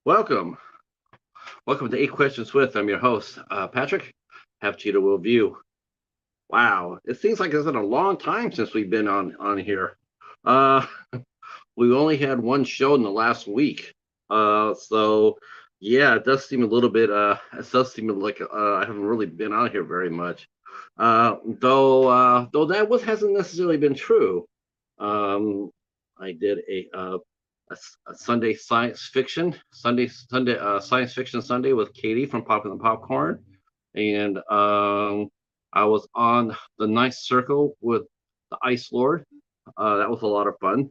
Welcome. Welcome to Eight Questions With. I'm your host, Patrick. Have Cheetah will view. Wow, it seems like it's been a long time since we've been on here. Uh, we only had one show in the last week. So yeah, it does seem a little bit. It does seem like I haven't really been on here very much. Though that hasn't necessarily been true. I did a Sunday science fiction Sunday with Katie from Popping the Popcorn, and I was on the Ninth Circle with the Ice Lord. That was a lot of fun.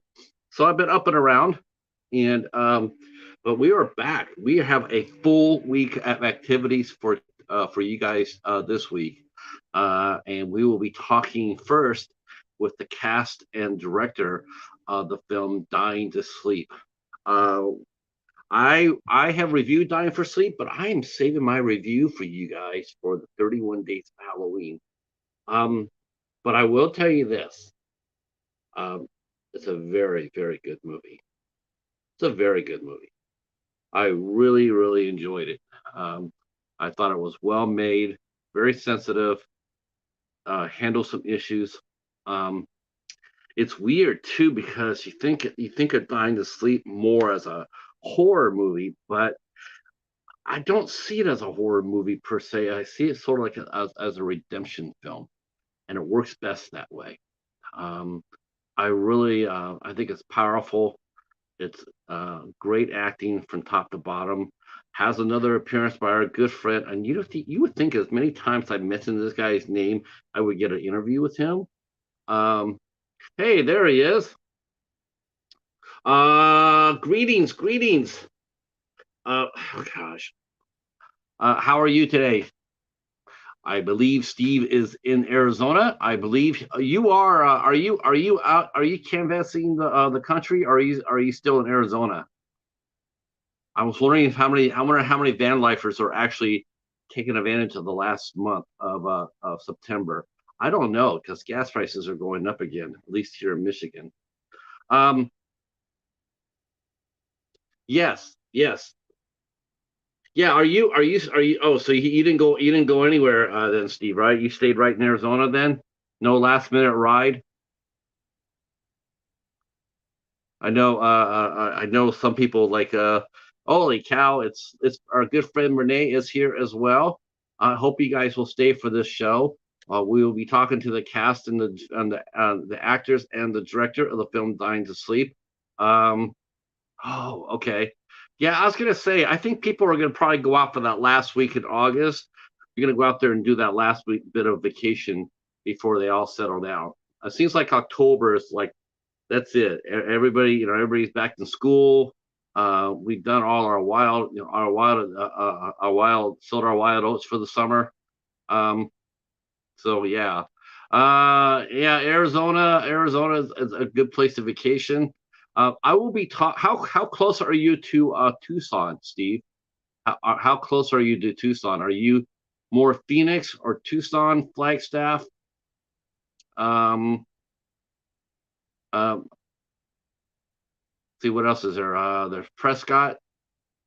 So I've been up and around, and but we are back. We have a full week of activities for you guys this week, and we will be talking first with the cast and director of the film Dying to Sleep. Uh, I have reviewed Dying for Sleep, but I am saving my review for you guys for the 31 Days of Halloween. Um, but I will tell you this: um, it's a very, very good movie. It's a very good movie. I really, really enjoyed it. I thought it was well made, very sensitive, handled some issues. Um, it's weird too because you think of Dying to Sleep more as a horror movie, but I don't see it as a horror movie per se. I see it sort of like as a redemption film, and it works best that way. Um, I think it's powerful. It's great acting from top to bottom. Has another appearance by our good friend, and you would think as many times I mentioned this guy's name, I would get an interview with him. Um, hey, there he is. Greetings, greetings. Oh gosh, how are you today? I believe Steve is in Arizona. I believe you are. Are you out? Are you canvassing the country? Or are you still in Arizona? I was wondering if how many. I wonder how many van lifers are actually taking advantage of the last month of September. I don't know because gas prices are going up again, at least here in Michigan. Um, yes, yes, yeah. Are you? Oh, so you didn't go anywhere then, Steve? Right? You stayed right in Arizona then. No last minute ride. I know some people like holy cow, it's our good friend Renee is here as well. I hope you guys will stay for this show. We will be talking to the cast and the actors and the director of the film Dying to Sleep. Um, oh, okay. Yeah, I was gonna say I think people are gonna probably go out for that last week in August. You're gonna go out there and do that last week bit of vacation before they all settle down. It seems like October is like that's it. Everybody's back in school. We've done all our wild, sold our wild oats for the summer. Um, so yeah, yeah, Arizona is a good place to vacation. I will be taught. How close are you to Tucson, Steve? How close are you to Tucson? Are you more Phoenix or Tucson, Flagstaff? Um, um, see what else is there? There's Prescott.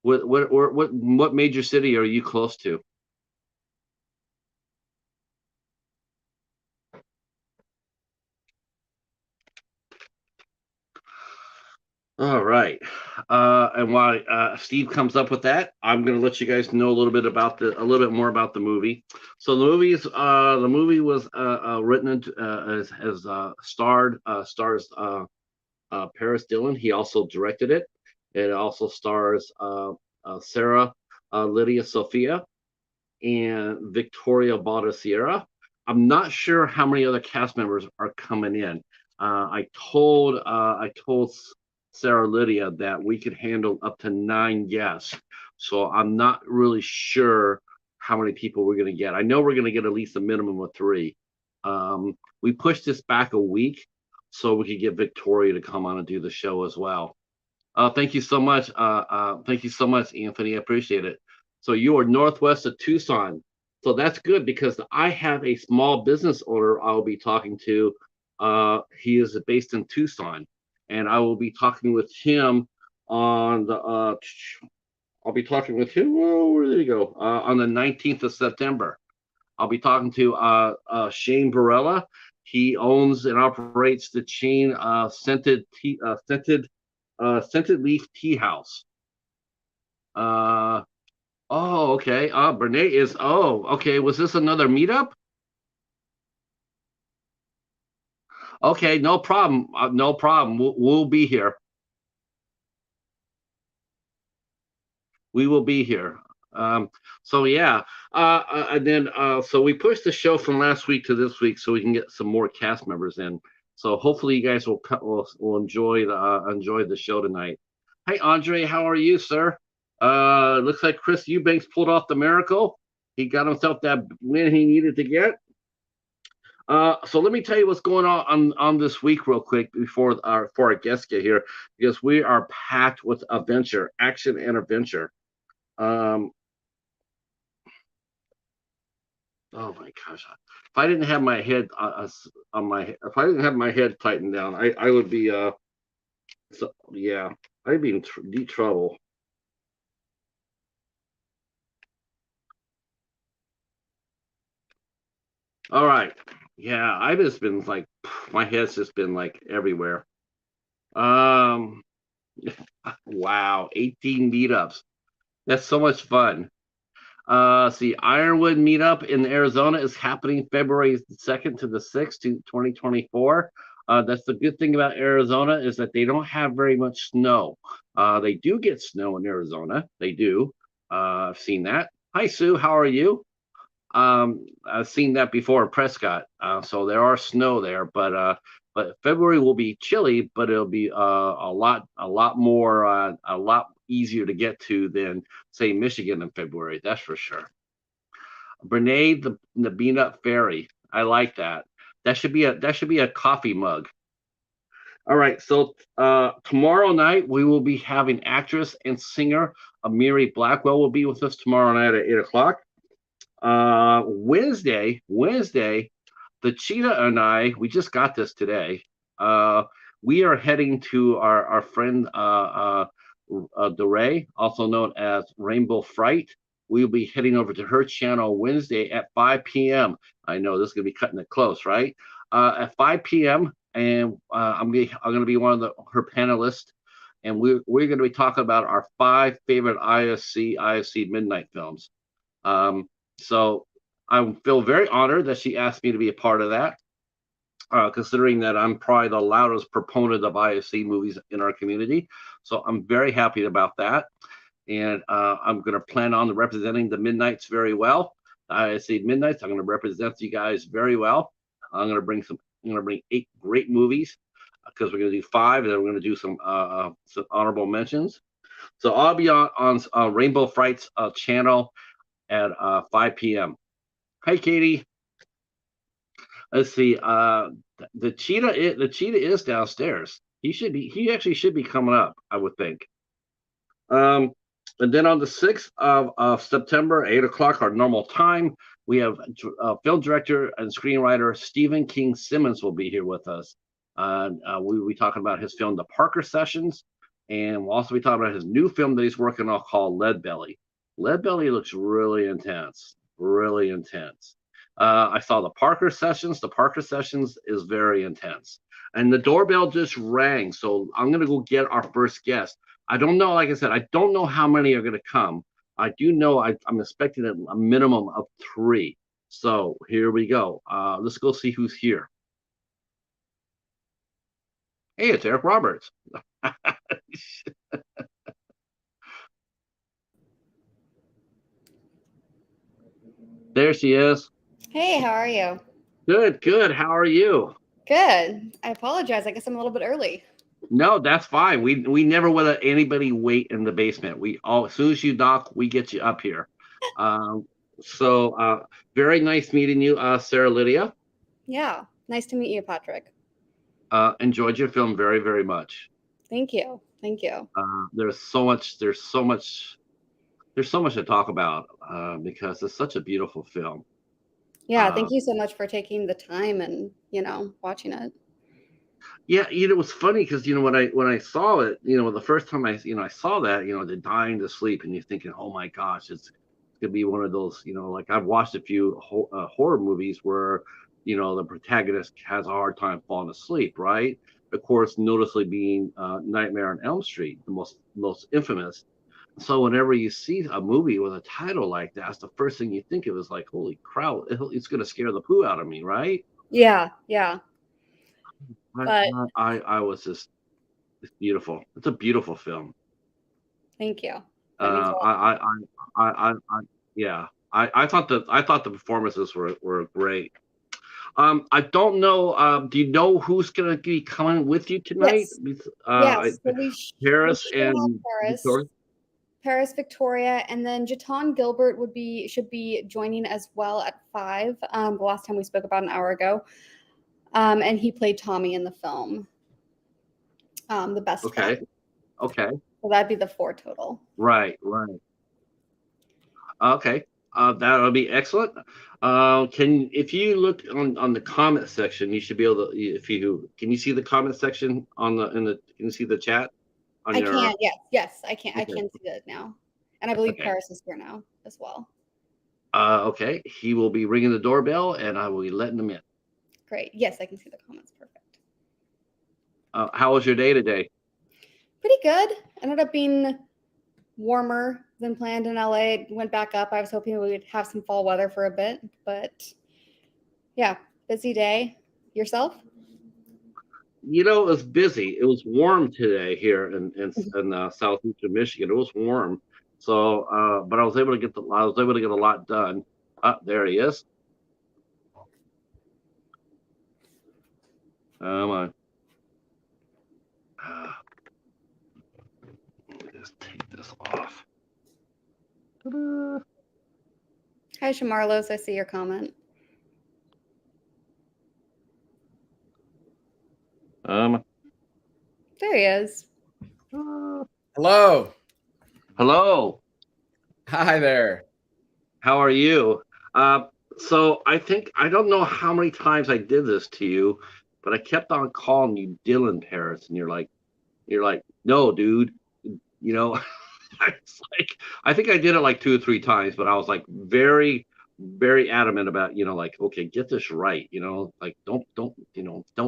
What major city are you close to? All right. And while Steve comes up with that, I'm going to let you guys know a little bit more about the movie. So the movie was written as stars Paris Dillon. He also directed it. It also stars Sarah Lydia Sophia and Victoria Baldesarra. I'm not sure how many other cast members are coming in. I told Sarah Lydia that we could handle up to 9 guests, so I'm not really sure how many people we're going to get. I know we're going to get at least a minimum of three. We pushed this back a week so we could get Victoria to come on and do the show as well. Thank you so much. Thank you so much, Anthony. I appreciate it. So you are northwest of Tucson. So that's good because I have a small business owner I'll be talking to. He is based in Tucson, and I will be talking with him on I'll be talking with who? Oh, where did he go? On the 19th of September. I'll be talking to Shane Barella. He owns and operates the chain Scented Leaf Tea House. Oh, okay. Brene is. Oh, okay. Was this another meetup? Okay, no problem. No problem. We'll be here. We will be here. So yeah, and then so we pushed the show from last week to this week so we can get some more cast members in. So hopefully you guys will enjoy the show tonight. Hey Andre, how are you, sir? Looks like Chris Eubanks pulled off the miracle. He got himself that win he needed to get. So let me tell you what's going on this week real quick before our guests get here, because we are packed with adventure, action and adventure. Um, oh my gosh, if I didn't have my head if I didn't have my head tightened down, I would be so, yeah, I'd be in deep trouble. All right, yeah, I've just been like my head's just been like everywhere. Um, wow, 18 meetups. That's so much fun. See, Ironwood meetup in Arizona is happening February 2nd to the 6th, 2024. That's the good thing about Arizona is that they don't have very much snow. They do get snow in Arizona. They do. I've seen that. Hi, Sue. How are you? I've seen that before in Prescott. So there are snow there, but February will be chilly, but it'll be a lot easier to get to than say Michigan in February. That's for sure. Brene, the Peanut Fairy. I like that. That should be a coffee mug. All right. So tomorrow night we will be having actress and singer Amiri Blackwell will be with us tomorrow night at 8 o'clock. Wednesday, the Cheetah and I, we just got this today. We are heading to our friend DeRay, also known as Rainbow Fright. We'll be heading over to her channel Wednesday at 5 p.m. I know this is gonna be cutting it close, right? At 5 p.m. and I'm gonna be one of her panelists, and we're gonna be talking about our 5 favorite IFC midnight films. So I feel very honored that she asked me to be a part of that, considering that I'm probably the loudest proponent of IFC movies in our community. So I'm very happy about that. And I'm going to plan on representing the Midnights very well. IFC Midnights, I'm going to represent you guys very well. I'm going to bring 8 great movies because we're going to do 5, and then we're going to do some honorable mentions. So I'll be on Rainbow Fright's channel at 5 p.m. Hi, Katie. Let's see. The cheetah is downstairs. He actually should be coming up, I would think. Um, and then on the 6th of September, 8 o'clock, our normal time, we have film director and screenwriter Stephen King Simmons will be here with us. We will be talking about his film, The Parker Sessions, and we'll also be talking about his new film that he's working on called Lead Belly. Lead Belly looks really intense, really intense. I saw The Parker Sessions. The Parker Sessions is very intense. And the doorbell just rang. So I'm going to go get our first guest. I don't know, like I said, I don't know how many are going to come. I do know I'm expecting a minimum of 3. So here we go. Let's go see who's here. Hey, it's Eric Roberts. There she is. Hey, how are you? Good, good. How are you? Good. I apologize. I guess I'm a little bit early. No, that's fine. We never let anybody wait in the basement. We all as soon as you knock, we get you up here. Um, so very nice meeting you, SarahLydia. Yeah. Nice to meet you, Patrick. Enjoyed your film very, very much. Thank you. Thank you. There's so much to talk about because it's such a beautiful film. Yeah. Uh, Thank you so much for taking the time and, watching it. Yeah, it was funny because when I saw it, the first time I saw that, the dying to sleep, and you're thinking, oh my gosh, it's gonna be one of those, like I've watched a few horror movies where, the protagonist has a hard time falling asleep, right? Of course, noticeably being Nightmare on Elm Street, the most infamous. So whenever you see a movie with a title like that, that's the first thing you think of is like, holy crap, it's gonna scare the poo out of me, right? Yeah, yeah. I But I was just It's beautiful. It's a beautiful film. thank you. That means Uh, a lot. I yeah. I thought the performances were great. I don't know. Do you know who's gonna be coming with you tonight? Yes, yes. So we Paris should have and Paris, Victoria. Victoria, and then JaTaun Gilbert should be joining as well at 5. The last time we spoke about an hour ago, and he played Tommy in the film, the best friend. Okay. Okay. So that'd be the 4 total. Right. Right. Okay. That'll be excellent. If you look on the comment section, you should be able to. If you can you see the comment section can you see the chat on I your? can, yes, yes, I can. I Okay. can see that now, and I believe Okay. Paris is here now as well. Okay. He will be ringing the doorbell, and I will be letting him in. Great. Yes, I can see the comments. Perfect. How was your day today? Pretty good. Ended up being warmer than planned in LA. It went back up. I was hoping we would have some fall weather for a bit, but yeah, busy day. Yourself? It was busy. It was warm today here in southeastern Michigan. It was warm, so but I was able to get a lot done. There he is. Come on. Let me just take this off. Ta-da. Hi, Shamarlos. I see your comment. There he is. Hello. Hello. Hi there. How are you? So I don't know how many times I did this to you, but I kept on calling you Dylan Paris, and you're like, no, dude. You know, it's like I think I did it like 2 or 3 times, but I was like very, very adamant about, like, okay, get this right. Like don't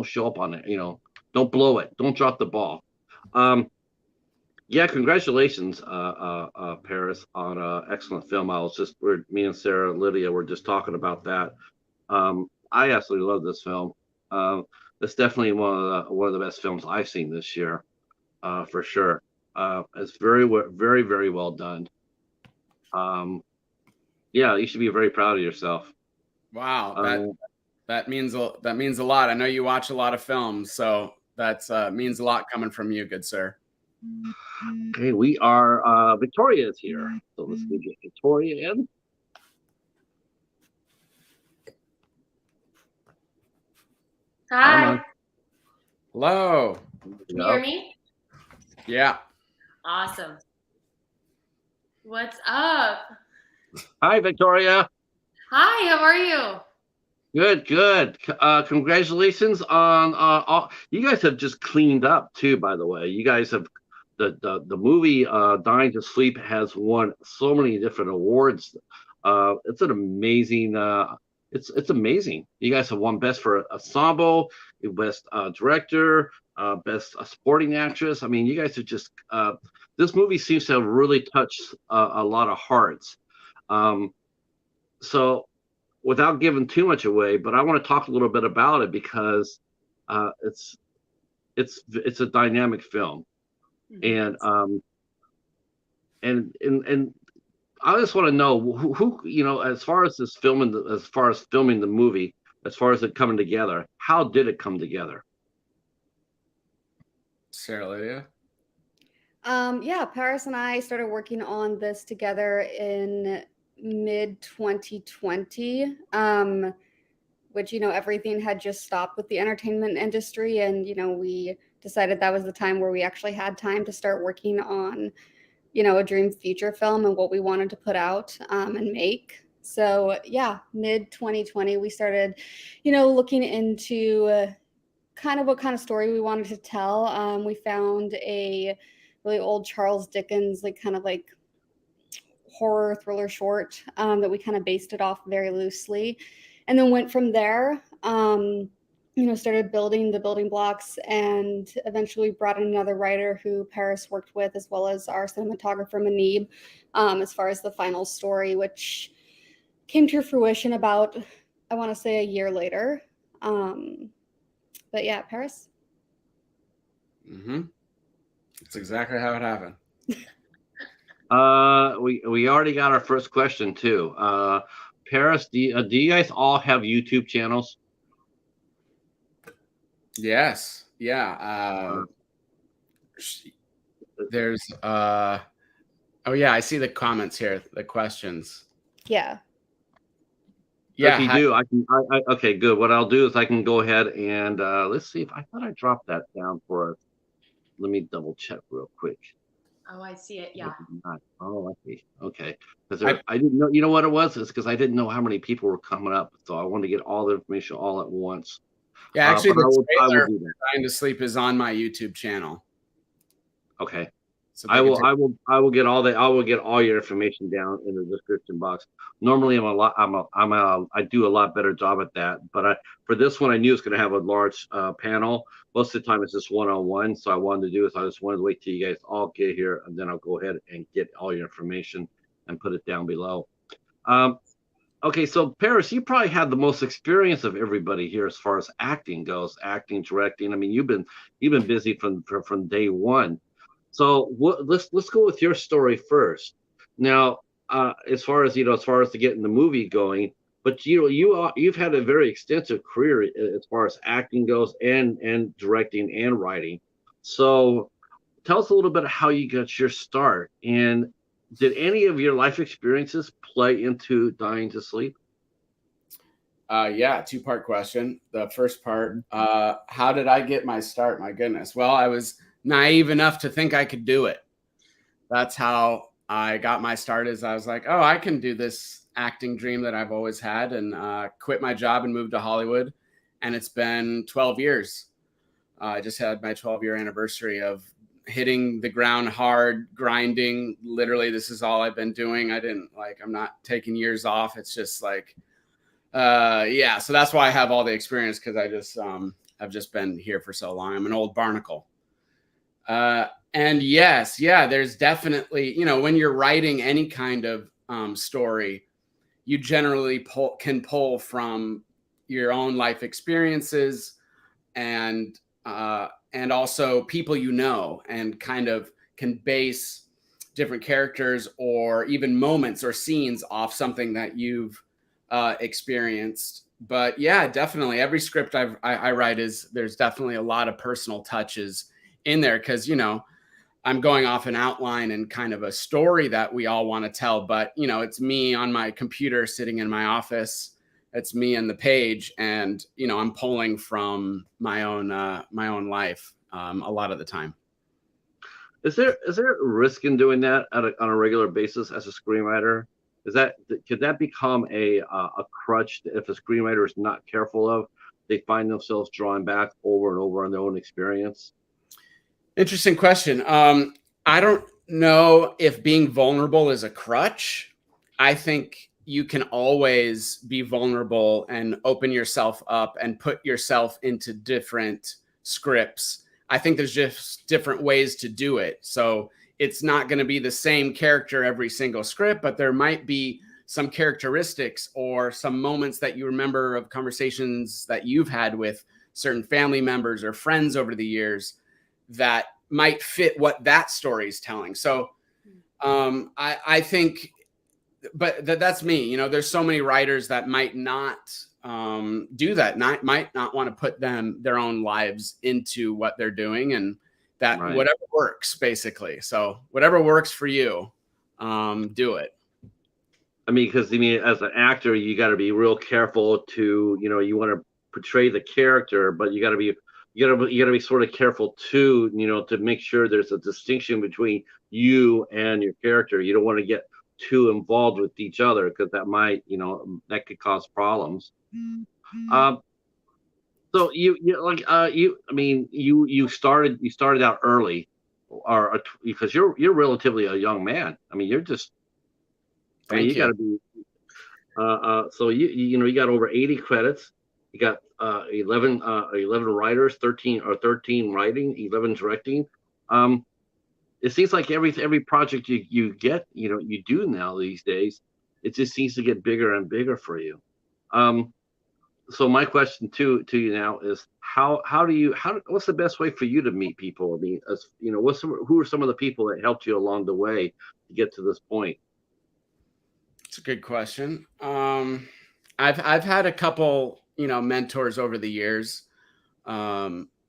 show up on it. Don't blow it. Don't drop the ball. Um, yeah, congratulations, Paris, on excellent film. Me and SarahLydia were just talking about that. I absolutely love this film. It's definitely one of the best films I've seen this year, for sure. It's very, very well done. Um, yeah, you should be very proud of yourself. Wow, Um, that means a lot. I know you watch a lot of films, so that means a lot coming from you, good sir. okay, Victoria is here, so let's get Victoria in. Hi. Hello. Can you hear me? Yeah. Awesome. What's up? Hi, Victoria. Hi, how are you? Good, good. Congratulations on all. You guys have just cleaned up too, by the way. You guys have the movie Dying to Sleep has won so many different awards. It's an amazing. It's amazing. You guys have won best for ensemble, best director, best supporting actress. I mean, you guys have just. This movie seems to have really touched a lot of hearts. Um, so without giving too much away, but I want to talk a little bit about it because it's a dynamic film, and and I just want to know who as far as as far as filming the movie, as far as it coming together, how did it come together? SarahLydia. Yeah, Paris and I started working on this together in mid 2020, which, everything had just stopped with the entertainment industry. And, we decided that was the time where we actually had time to start working on, a dream feature film and what we wanted to put out and make. So, yeah, mid 2020, we started, looking into kind of what kind of story we wanted to tell. We found a really old Charles Dickens, like kind of like horror thriller short that we kind of based it off very loosely, and then went from there. Started building the building blocks, and eventually brought in another writer who Paris worked with, as well as our cinematographer Manib, as far as the final story, which came to fruition about, I want to say, a year later. But yeah, Paris. Mm-hmm. That's exactly how it happened. We already got our first question too. Paris, do you guys all have YouTube channels? Yes. Yeah. There's oh yeah, I see the comments here, the questions. Yeah. Yeah. If you do, I can. Okay, good. What I'll do is I can go ahead and let's see if I thought I dropped that down for us. Let me double check real quick. Oh, I see it. Yeah. Oh, I see. Okay. Because I didn't know. You know what it was? It's because I didn't know how many people were coming up, so I wanted to get all the information all at once. Yeah, actually, the trailer do that. Trying to Sleep is on my YouTube channel. Okay. So I will get all your information down in the description box. Normally I do a lot better job at that, but for this one I knew it's going to have a large panel. Most of the time it's just one-on-one. So I just wanted to wait till you guys all get here, and then I'll go ahead and get all your information and put it down below. Okay, so Paris, you probably had the most experience of everybody here as far as acting goes, acting, directing. I mean, you've been busy from day one. So let's go with your story first. Now, as far as to getting the movie going, but you've had a very extensive career as far as acting goes, and directing and writing. So tell us a little bit of how you got your start, and did any of your life experiences play into Dying to Sleep? Yeah, two-part question. The first part, how did I get my start? My goodness. Well, I was naive enough to think I could do it. That's how I got my start. Is I was like, oh, I can do this acting dream that I've always had, and quit my job and moved to Hollywood. And it's been 12 years. I just had my 12-year anniversary of hitting the ground hard, grinding. Literally, this is all I've been doing. I'm not taking years off. It's just like, yeah. So that's why I have all the experience, because I've just been here for so long. I'm an old barnacle. And yes, yeah, there's definitely, when you're writing any kind of story, you generally can pull from your own life experiences and also people and kind of can base different characters or even moments or scenes off something that you've experienced. But yeah, definitely every script I write there's definitely a lot of personal touches in there, because I'm going off an outline and kind of a story that we all want to tell, but it's me on my computer sitting in my office. It's me and the page, and I'm pulling from my own life a lot of the time. Is there a risk in doing that on a regular basis as a screenwriter? Could that become a crutch if a screenwriter is not careful of? They find themselves drawing back over and over on their own experience. Interesting question. I don't know if being vulnerable is a crutch. I think you can always be vulnerable and open yourself up and put yourself into different scripts. I think there's just different ways to do it. So it's not going to be the same character every single script, but there might be some characteristics or some moments that you remember of conversations that you've had with certain family members or friends over the years that might fit what that story is telling. So I think, but that's me. There's so many writers that might not do that, might not want to put their own lives into what they're doing, and that right. Whatever works, basically. So whatever works for you, do it. I mean, because as an actor, you got to be real careful to, you want to portray the character, but you got to be sort of careful too, to make sure there's a distinction between you and your character. You don't want to get too involved with each other, because that might, that could cause problems. So you like I mean you started out early, or because you're relatively a young man. I mean you're just I mean Thank you got you. to be so you know you got over 80 credits. You got 11 writers, 13 writing, 11 directing. Um, it seems like every project you get, you know, you do now these days, it just seems to get bigger and bigger for you. Um, so my question to you now is how do you what's the best way for you to meet people? I mean, as you know, who are some of the people that helped you along the way to get to this point? It's a good question. I've had a couple, you know, mentors over the years,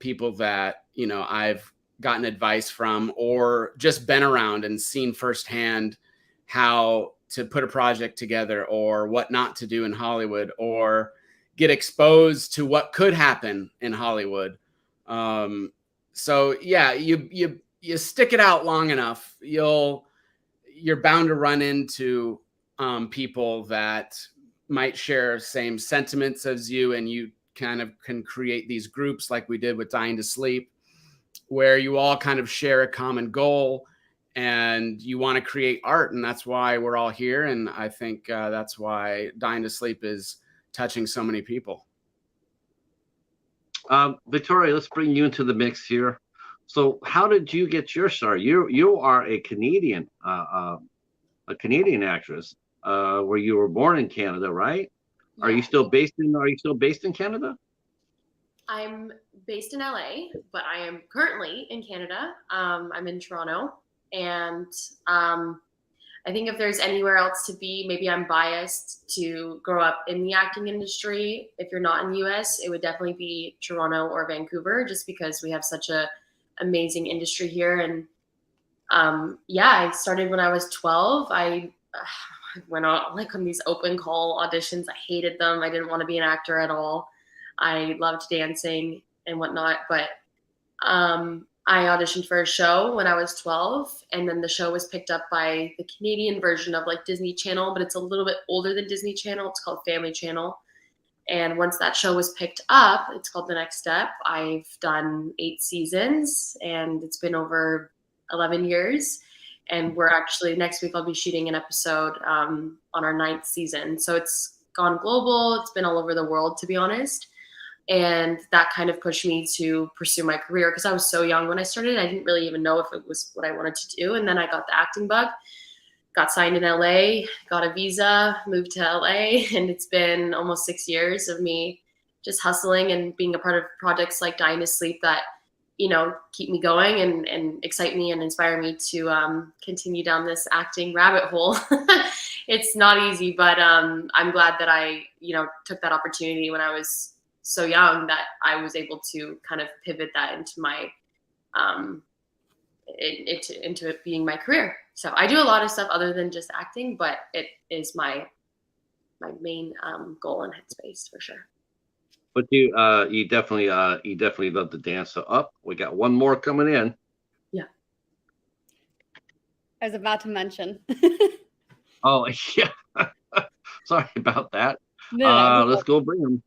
people that, you know, I've gotten advice from or just been around and seen firsthand how to put a project together or what not to do in Hollywood or get exposed to what could happen in Hollywood. So yeah, you stick it out long enough, you're bound to run into people that might share same sentiments as you, and you kind of can create these groups like we did with Dying to Sleep, where you all kind of share a common goal and you want to create art. And that's why we're all here. And I think that's why Dying to Sleep is touching so many people. Victoria, let's bring you into the mix here. So, how did you get your start? You are a Canadian actress, where you were born in Canada, right? Are you Yeah. still based in Canada? I'm based in LA, but I am currently in Canada. I'm in Toronto, and I think if there's anywhere else to be, maybe I'm biased to grow up in the acting industry. If you're not in the US, it would definitely be Toronto or Vancouver, just because we have such a amazing industry here. And yeah, I started when I was 12. I went out like on these open call auditions. I hated them. I didn't want to be an actor at all. I loved dancing and whatnot, but I auditioned for a show when I was 12, and then the show was picked up by the Canadian version of like Disney Channel, but it's a little bit older than Disney Channel. It's called Family Channel. And once that show was picked up, it's called The Next Step. I've done 8 seasons, and it's been over 11 years. And we're actually, next week, I'll be shooting an episode on our 9th season. So it's gone global. It's been all over the world, to be honest. And that kind of pushed me to pursue my career because I was so young when I started. I didn't really even know if it was what I wanted to do. And then I got the acting bug, got signed in LA, got a visa, moved to LA. And it's been almost 6 years of me just hustling and being a part of projects like Dying to Sleep that, you know, keep me going and excite me and inspire me to continue down this acting rabbit hole. It's not easy, but I'm glad that I, you know, took that opportunity when I was so young, that I was able to kind of pivot that into my into it being my career. So I do a lot of stuff other than just acting, but it is my main goal and headspace for sure. But you definitely love to dance. So up, we got one more coming in. Yeah. I was about to mention. Oh yeah, sorry about that. No. Let's go bring him.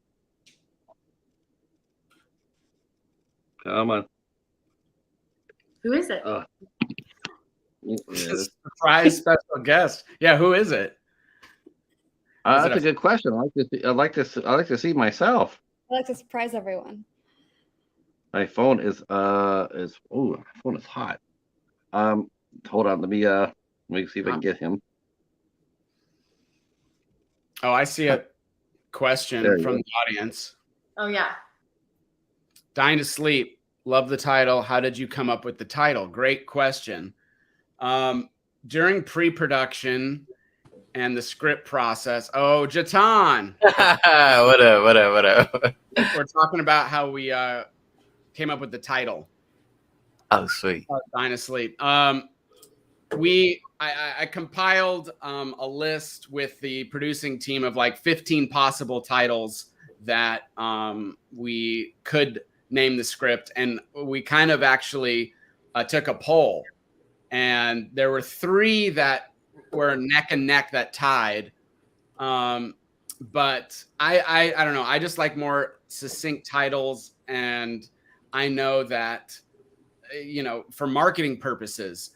Come on. Who is it? Surprise special guest. Yeah, who is it? That's a good question. I like to see myself. I like to surprise everyone. My phone is my phone is hot. Hold on, let me see if I can get him. Oh, I see a question from the audience. Oh yeah. Dying to Sleep. Love the title. How did you come up with the title? Great question. During pre-production and the script process. Oh, JaTaun. What up? We're talking about how we came up with the title. Oh, sweet. Dying to Sleep. I compiled a list with the producing team of like 15 possible titles that we could name the script, and we kind of actually took a poll, and there were 3 that were neck and neck that tied. but I don't know. I just like more succinct titles, and I know that, for marketing purposes,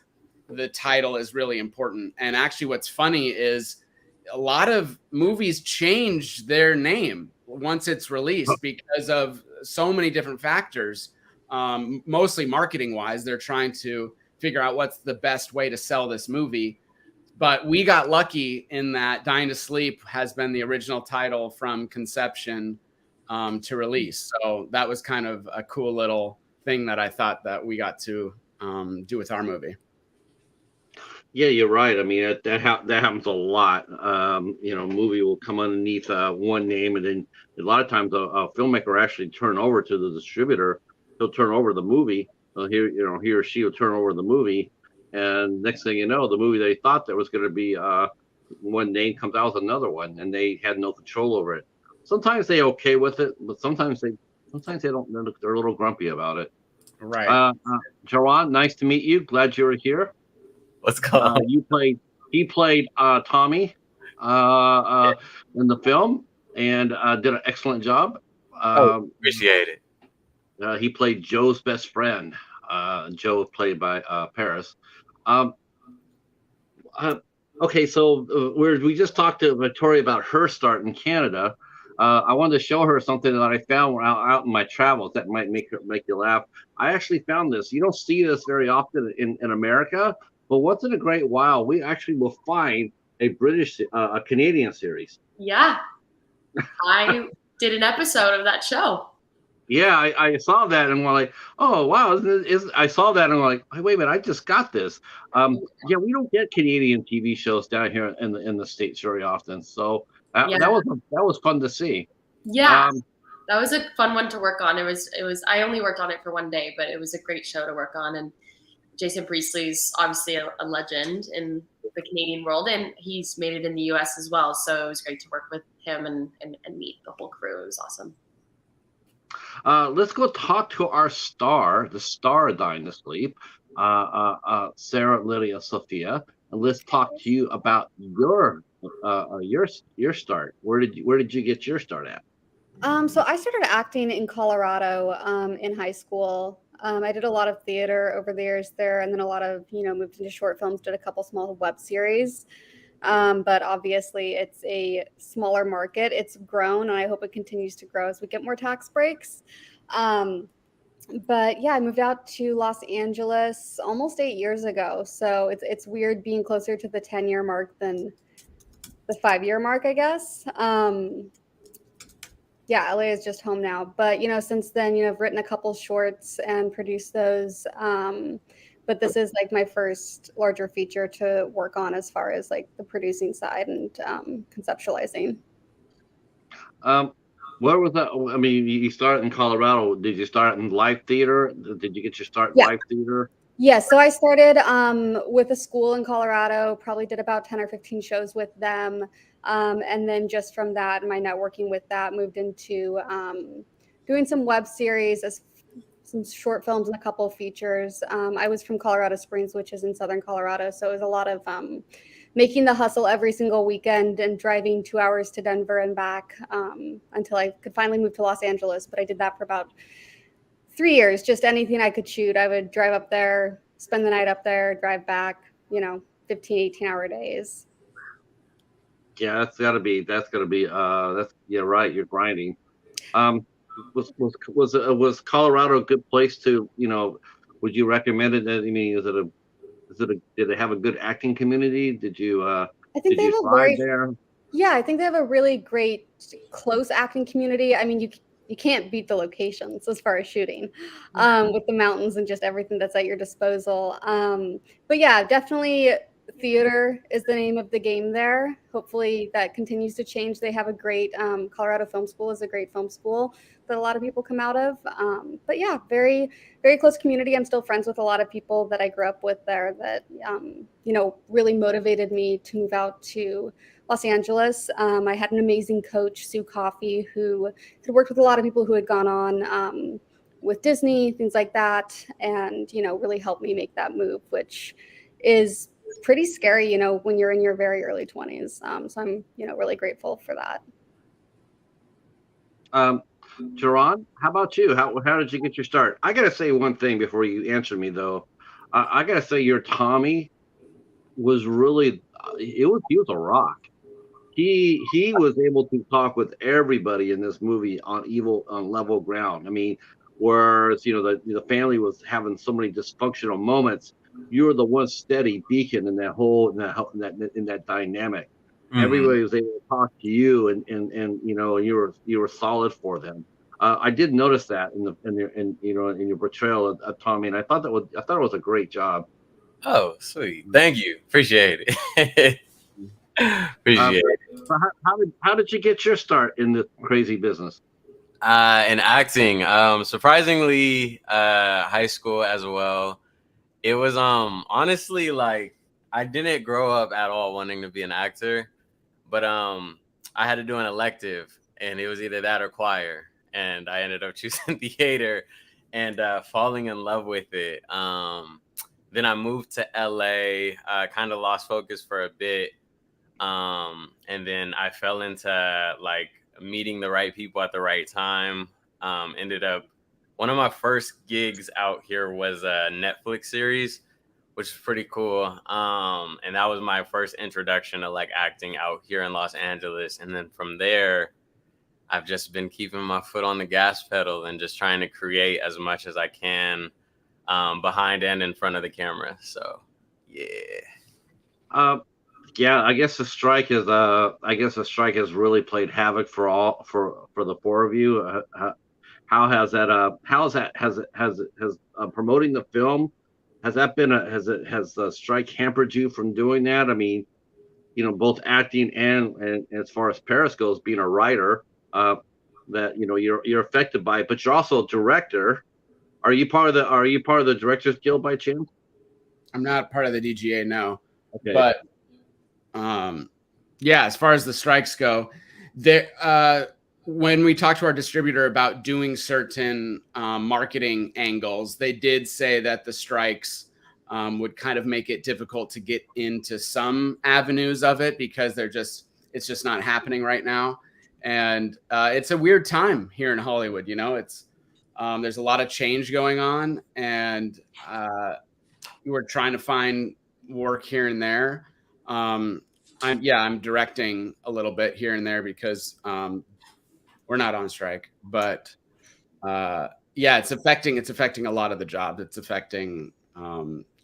the title is really important. And actually, what's funny is a lot of movies change their name once it's released because of so many different factors. Mostly marketing wise, they're trying to figure out what's the best way to sell this movie. But we got lucky in that Dying to Sleep has been the original title from conception to release. So that was kind of a cool little thing that I thought that we got to do with our movie. Yeah, you're right. I mean, that happens a lot. Movie will come underneath one name, and then a lot of times a filmmaker actually turn over to the distributor. He'll turn over the movie. He or she will turn over the movie, and next thing you know, the movie they thought that was going to be one name comes out with another one, and they had no control over it. Sometimes they're okay with it, but sometimes they don't. They're a little grumpy about it. Right. JaTaun, nice to meet you. Glad you were here. What's going on? He played Tommy in the film, and did an excellent job. Appreciate it. He played Joe's best friend. Joe played by Paris. Okay, so we just talked to Victoria about her start in Canada. I wanted to show her something that I found out in my travels that might make you laugh. I actually found this. You don't see this very often in America, but once in a great while, we actually will find a Canadian series. Yeah, I did an episode of that show. Yeah, I saw that and we're like, oh wow! I saw that and I'm like, wait a minute, I just got this. Yeah, we don't get Canadian TV shows down here in the States very often, so that was fun to see. Yeah, that was a fun one to work on. It was. I only worked on it for one day, but it was a great show to work on. And Jason Priestley's obviously a legend in the Canadian world, and he's made it in the U.S. as well. So it was great to work with him and meet the whole crew. It was awesome. Let's go talk to our star, the star of Dying to Sleep, SarahLydia Sophia, and let's talk to you about your start. Where did you get your start at? So I started acting in Colorado in high school. I did a lot of theater over the years there, and then a lot of moved into short films, did a couple small web series. But obviously it's a smaller market. It's grown, and I hope it continues to grow as we get more tax breaks. But yeah, I moved out to Los Angeles almost 8 years ago. So it's weird being closer to the 10-year mark than the 5-year mark, I guess. Yeah, LA is just home now. But since then, I've written a couple shorts and produced those. But this is like my first larger feature to work on as far as like the producing side and conceptualizing. What was that? I mean, you started in Colorado. Did you start in live theater? Did you get your start in live theater? Yeah, so I started with a school in Colorado, probably did about 10 or 15 shows with them. And then just from that, my networking with that moved into doing some web series, some short films and a couple of features. I was from Colorado Springs, which is in southern Colorado. So it was a lot of making the hustle every single weekend and driving 2 hours to Denver and back until I could finally move to Los Angeles. But I did that for about 3 years, just anything I could shoot. I would drive up there, spend the night up there, drive back, 15, 18-hour days. Yeah, that's right. You're grinding. Was Colorado a good place to, would you recommend it? I mean, did it have a good acting community? Did you I think did you thrive there? Yeah, I think they have a really great close acting community. I mean, you can't beat the locations as far as shooting with the mountains and just everything that's at your disposal. But yeah, definitely theater is the name of the game there. Hopefully that continues to change. They have a great Colorado Film School is a great film school that a lot of people come out of. But yeah, very, very close community. I'm still friends with a lot of people that I grew up with there that, really motivated me to move out to Los Angeles. I had an amazing coach, Sue Coffey, who had worked with a lot of people who had gone on with Disney, things like that, and, really helped me make that move, which is pretty scary, when you're in your very early 20s. So I'm, really grateful for that. JaTaun, how about you? How did you get your start? I gotta say one thing before you answer me though. I gotta say your Tommy was really he was a rock. He was able to talk with everybody in this movie on level ground. I mean, whereas the family was having so many dysfunctional moments, you were the one steady beacon in that dynamic. Mhm. Everybody was able to talk to you, and you were solid for them. I did notice that in your portrayal of Tommy, and I thought it was a great job. Oh, sweet. Thank you. Appreciate it. Uh, Appreciate it. so how did you get your start in this crazy business? And acting, surprisingly, high school as well. It was honestly like I didn't grow up at all wanting to be an actor, but I had to do an elective, and it was either that or choir, and I ended up choosing theater and falling in love with it. Then I moved to LA, kind of lost focus for a bit, and then I fell into like meeting the right people at the right time. Ended up one of my first gigs out here was a Netflix series, which is pretty cool. And that was my first introduction to like acting out here in Los Angeles. And then from there, I've just been keeping my foot on the gas pedal and just trying to create as much as I can, behind and in front of the camera. So, yeah. Uh, yeah, I guess the strike has really played havoc for the four of you. How has that has promoting the film, has that been a has the strike hampered you from doing that? I mean, both acting and as far as Paris goes, being a writer, that you're affected by it, but you're also a director. Are you part of the Directors Guild by chance? I'm not part of the DGA, no. Okay. But yeah, as far as the strikes go, there when we talked to our distributor about doing certain marketing angles, they did say that the strikes would kind of make it difficult to get into some avenues of it because it's just not happening right now. And it's a weird time here in Hollywood. It's there's a lot of change going on, and we're trying to find work here and there. I'm directing a little bit here and there because we're not on strike, but yeah, it's affecting a lot of the jobs. It's affecting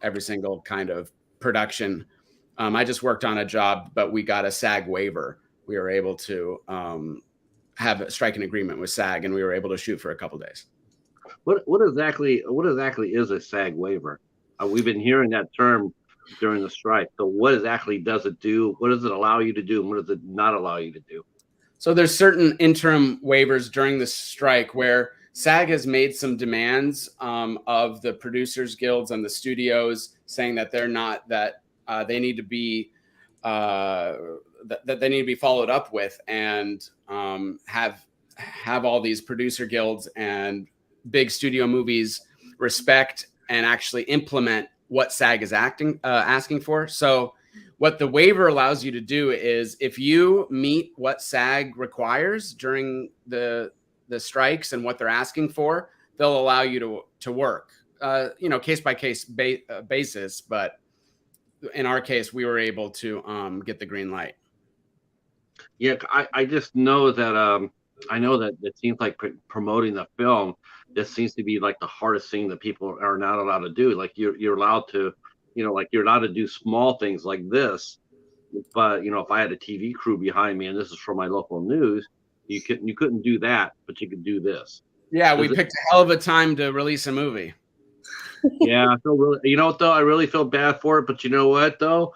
every single kind of production. I just worked on a job, but we got a SAG waiver. We were able to have a striking agreement with SAG, and we were able to shoot for a couple days. What exactly is a SAG waiver? We've been hearing that term during the strike. So what exactly does it do? What does it allow you to do, and what does it not allow you to do? So there's certain interim waivers during the strike where SAG has made some demands of the producers guilds and the studios, saying that they're not they need to be that they need to be followed up with, and have all these producer guilds and big studio movies respect and actually implement what SAG is asking for. So what the waiver allows you to do is, if you meet what SAG requires during the strikes and what they're asking for, they'll allow you to work, case by case basis. But in our case, we were able to get the green light. Yeah, I just know that I know that it seems like promoting the film, this seems to be like the hardest thing that people are not allowed to do. Like you're allowed to, like you're allowed to do small things like this, but if I had a TV crew behind me and this is for my local news, you couldn't do that, but you could do this. Yeah, we picked a hell of a time to release a movie. Yeah, I feel really, what though? I really feel bad for it, but you know what though?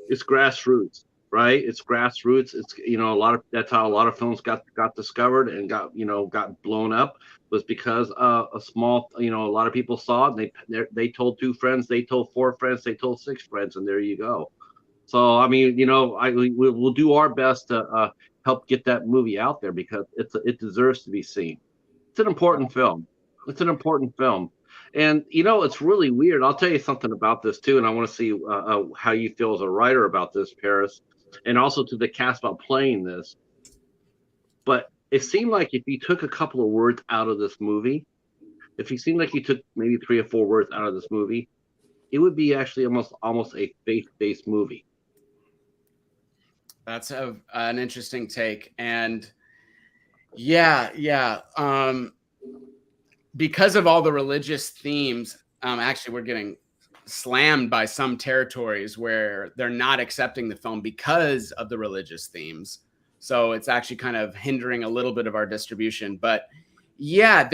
It's grassroots, right? It's grassroots. It's that's how a lot of films got discovered and got blown up, was because a small, a lot of people saw it, and they told 2 friends, they told 4 friends, they told 6 friends, and there you go. So I mean, we'll do our best to help get that movie out there because it deserves to be seen. It's an important film. It's an important film. And it's really weird. I'll tell you something about this too, and I want to see how you feel as a writer about this, Paris, and also to the cast about playing this. But it seemed like if you took a couple of words out of this movie, if you seemed like you took maybe 3 or 4 words out of this movie, it would be actually almost a faith-based movie. That's an interesting take. And yeah. Because of all the religious themes, actually we're getting slammed by some territories where they're not accepting the film because of the religious themes. So it's actually kind of hindering a little bit of our distribution. But yeah,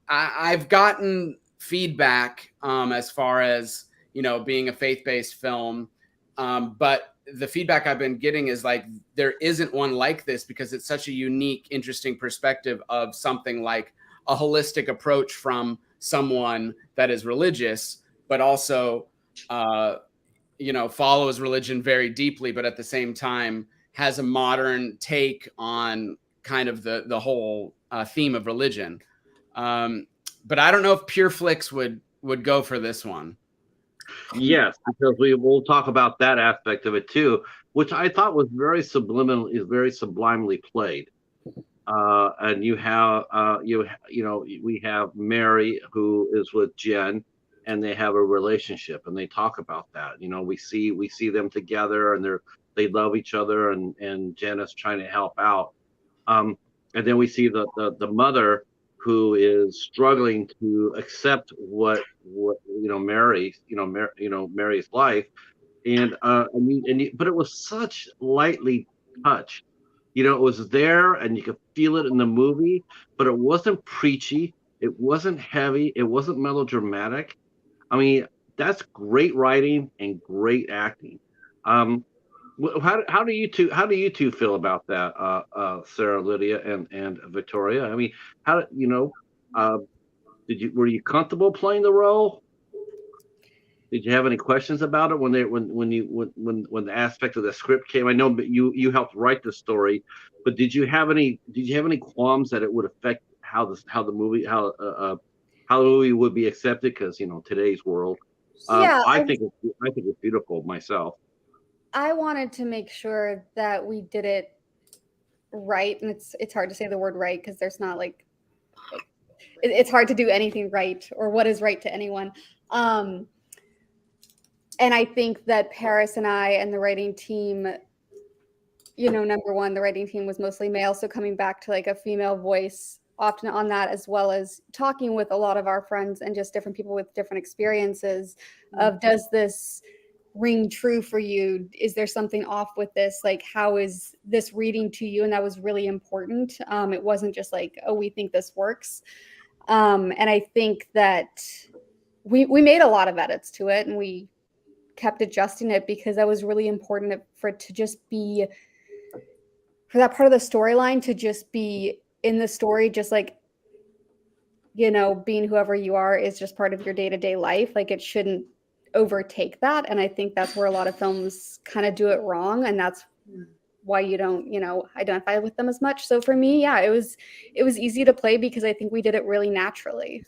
I've gotten feedback as far as, you know, being a faith-based film. But the feedback I've been getting is like, there isn't one like this because it's such a unique, interesting perspective of something like a holistic approach from someone that is religious, but also, you know, follows religion very deeply, but at the same time has a modern take on kind of the whole theme of religion. But I don't know if Pure Flix would go for this one. Yes, because we will talk about that aspect of it too, which I thought was very subliminal, is very sublimely played. And you have you know, we have Mary who is with Jen, and they have a relationship, and they talk about that. You know, we see them together, and they love each other, and Jen is trying to help out. Um, and then we see the mother who is struggling to accept what you know, Mary's life, but it was such lightly touched. You know, it was there, and you could feel it in the movie, but it wasn't preachy, it wasn't heavy, it wasn't melodramatic. I mean, that's great writing and great acting. Um, how do you two feel about that, SarahLydia and Victoria? I mean, how you know, uh, were you comfortable playing the role? Did you have any questions about it when the aspect of the script came? I know, but you helped write the story, but did you have any qualms that it would affect how the movie how the movie would be accepted? Because, you know, today's world, Yeah, I think it's beautiful myself. I wanted to make sure that we did it right, and it's hard to say the word right because there's not like it's hard to do anything right or what is right to anyone. And I think that Paris and I and the writing team, you know, number one, the writing team was mostly male, so coming back to like a female voice often on that, as well as talking with a lot of our friends and just different people with different experiences of, does this ring true for you? Is there something off with this? Like, how is this reading to you? And that was really important. It wasn't just like, oh, we think this works. And I think that we made a lot of edits to it, and we kept adjusting it because that was really important for it to just be, for that part of the storyline to just be in the story, just like, you know, being whoever you are is just part of your day-to-day life. Like, it shouldn't overtake that. And I think that's where a lot of films kind of do it wrong, and that's why you don't, you know, identify with them as much. So for me, yeah, it was easy to play because I think we did it really naturally.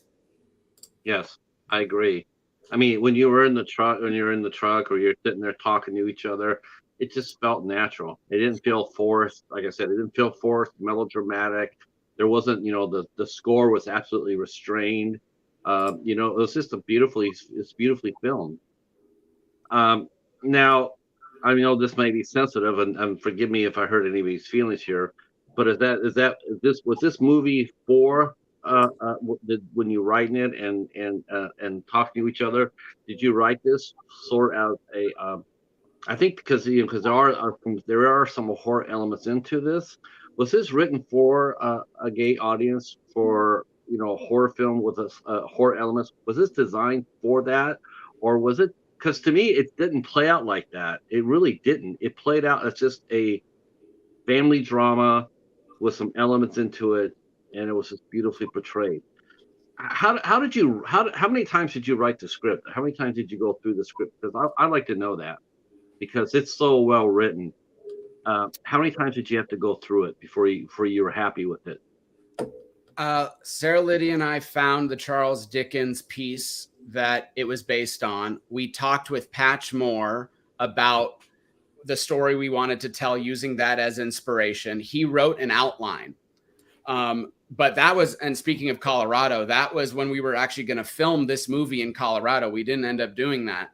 Yes, I agree. I mean, when you're in the truck or you're sitting there talking to each other, it just felt natural. It didn't feel forced. Like I said, it didn't feel forced, melodramatic. There wasn't, you know, the score was absolutely restrained. You know, it was just it's beautifully filmed. Now, I know this may be sensitive, and forgive me if I hurt anybody's feelings here, but was this movie for when you writing it and talking to each other? Did you write this sort of I think because, you know, because there are some horror elements into this. Was this written for a gay audience, for, you know, a horror film with horror elements? Was this designed for that, or was it? Because to me, it didn't play out like that. It really didn't. It played out as just a family drama with some elements into it, and it was just beautifully portrayed. How many times did you write the script? How many times did you go through the script? Because I'd like to know that, because it's so well written. How many times did you have to go through it before you were happy with it? SarahLydia and I found the Charles Dickens piece that it was based on. We talked with Patch Moore about the story we wanted to tell using that as inspiration. He wrote an outline. But that was, and speaking of Colorado, that was when we were actually going to film this movie in Colorado. We didn't end up doing that.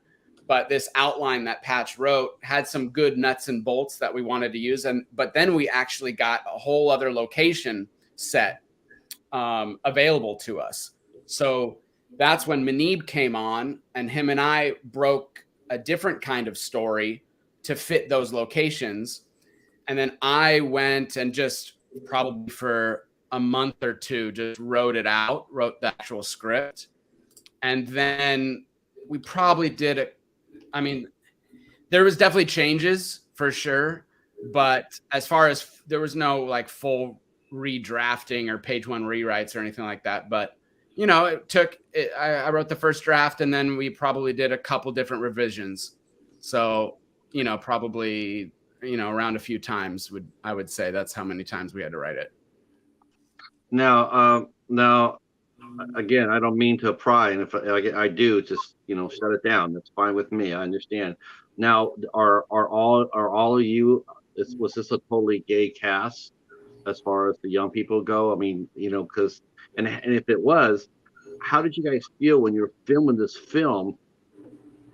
But this outline that Patch wrote had some good nuts and bolts that we wanted to use. But then we actually got a whole other location set available to us. So that's when Manib came on, and him and I broke a different kind of story to fit those locations. And then I went and just probably for a month or two, just wrote the actual script. And then we probably did it. I mean, there was definitely changes for sure, but as far as there was no like full redrafting or page one rewrites or anything like that. But you know, I wrote the first draft, and then we probably did a couple different revisions. So you know, probably around a few times I would say that's how many times we had to write it. Now, again, I don't mean to pry, and if I do, just shut it down. That's fine with me. I understand. Now, are all of you? Was this a totally gay cast as far as the young people go? I mean, because and if it was, how did you guys feel when you were filming this film?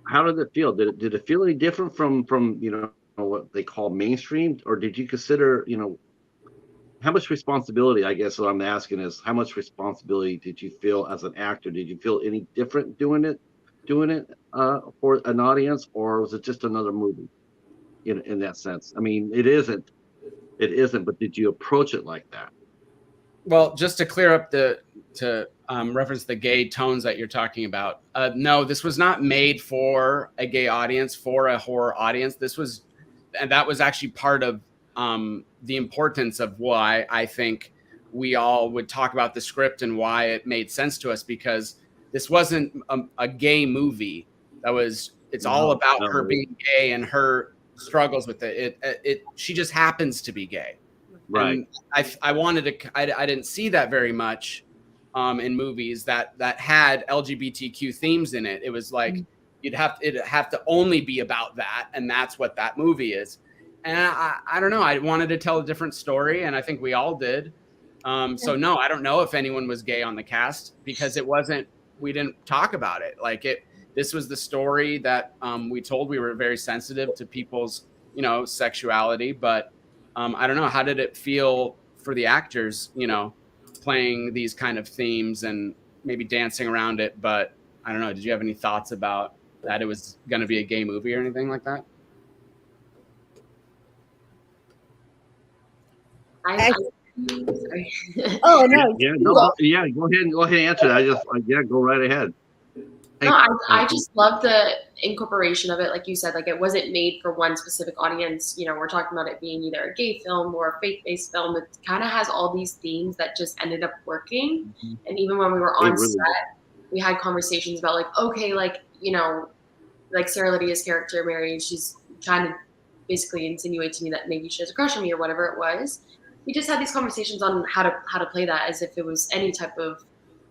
How did it feel? Did it feel any different from what they call mainstream, or did you consider how much responsibility, I guess what I'm asking is, how much responsibility did you feel as an actor? Did you feel any different doing it for an audience, or was it just another movie in that sense? I mean, it isn't, but did you approach it like that? Well, just to clear up to reference the gay tones that you're talking about. No, this was not made for a gay audience, for a horror audience. That was actually part of the importance of why I think we all would talk about the script and why it made sense to us, because this wasn't a gay movie. It's all about her being gay and her struggles with it. She just happens to be gay. Right. And I didn't see that very much in movies that had LGBTQ themes in it. It was like it'd have to only be about that, and that's what that movie is. And I don't know. I wanted to tell a different story, and I think we all did. So no, I don't know if anyone was gay on the cast, because we didn't talk about it. This was the story that we told. We were very sensitive to people's, sexuality, but I don't know. How did it feel for the actors, playing these kind of themes and maybe dancing around it? But I don't know. Did you have any thoughts about that it was going to be a gay movie or anything like that? Sorry. Oh no! Yeah, go ahead and answer that. Go right ahead. No, I just love the incorporation of it. Like you said, it wasn't made for one specific audience. We're talking about it being either a gay film or a faith-based film. It kind of has all these themes that just ended up working. Mm-hmm. And even when we were on set, we had conversations about SarahLydia's character, Mary, she's trying to basically insinuate to me that maybe she has a crush on me or whatever it was. We just had these conversations on how to play that as if it was any type of,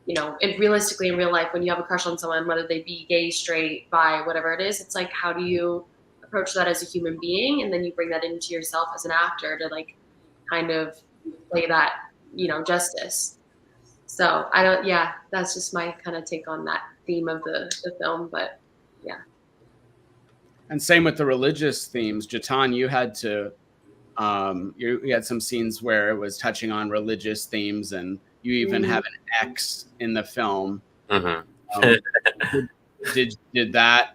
and realistically in real life, when you have a crush on someone, whether they be gay, straight, bi, whatever it is, it's like, how do you approach that as a human being? And then you bring that into yourself as an actor to kind of play that, justice. So that's just my kind of take on that theme of the film, but yeah. And same with the religious themes. JaTaun, you had to, you had some scenes where it was touching on religious themes, and you even have an X in the film. Mm-hmm. Did that,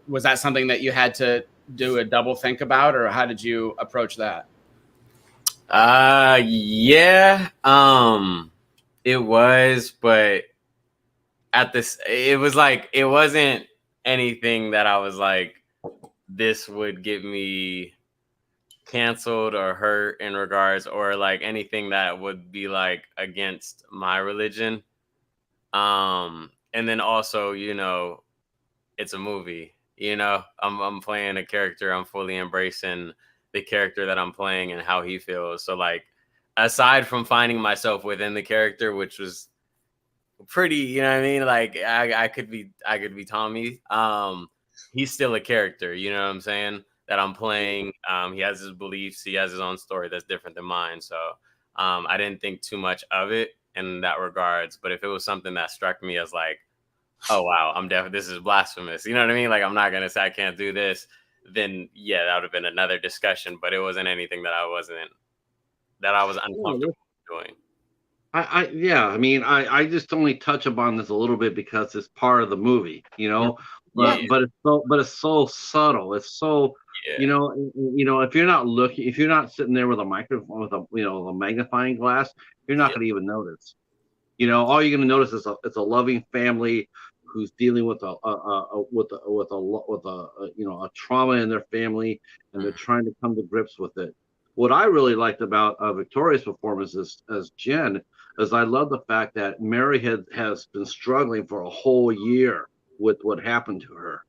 was that something that you had to do a double think about, or how did you approach that? Yeah, it was, but it wasn't anything that I was like, this would get me canceled or hurt in regards, or anything that would be against my religion. And then also, it's a movie, I'm playing a character. I'm fully embracing the character that I'm playing and how he feels. So aside from finding myself within the character, which was pretty, you know what I mean? I could be Tommy. He's still a character, you know what I'm saying? That I'm playing. He has his beliefs. He has his own story that's different than mine. So I didn't think too much of it in that regards. But if it was something that struck me as like, oh wow, I'm definitely, this is blasphemous, you know what I mean? Like, I'm not gonna say I can't do this, then yeah, that would have been another discussion. But it wasn't anything that I was uncomfortable doing. Yeah, I mean, I just only touch upon this a little bit because it's part of the movie, Yeah. but it's so subtle. It's so, Yeah. if you're not looking, if you're not sitting there with a microphone, with a magnifying glass, you're not going to even notice. All you're going to notice is it's a loving family who's dealing with a trauma in their family, and they're trying to come to grips with it. What I really liked about Victoria's performance as Jen is I love the fact that Mary has been struggling for a whole year with what happened to her,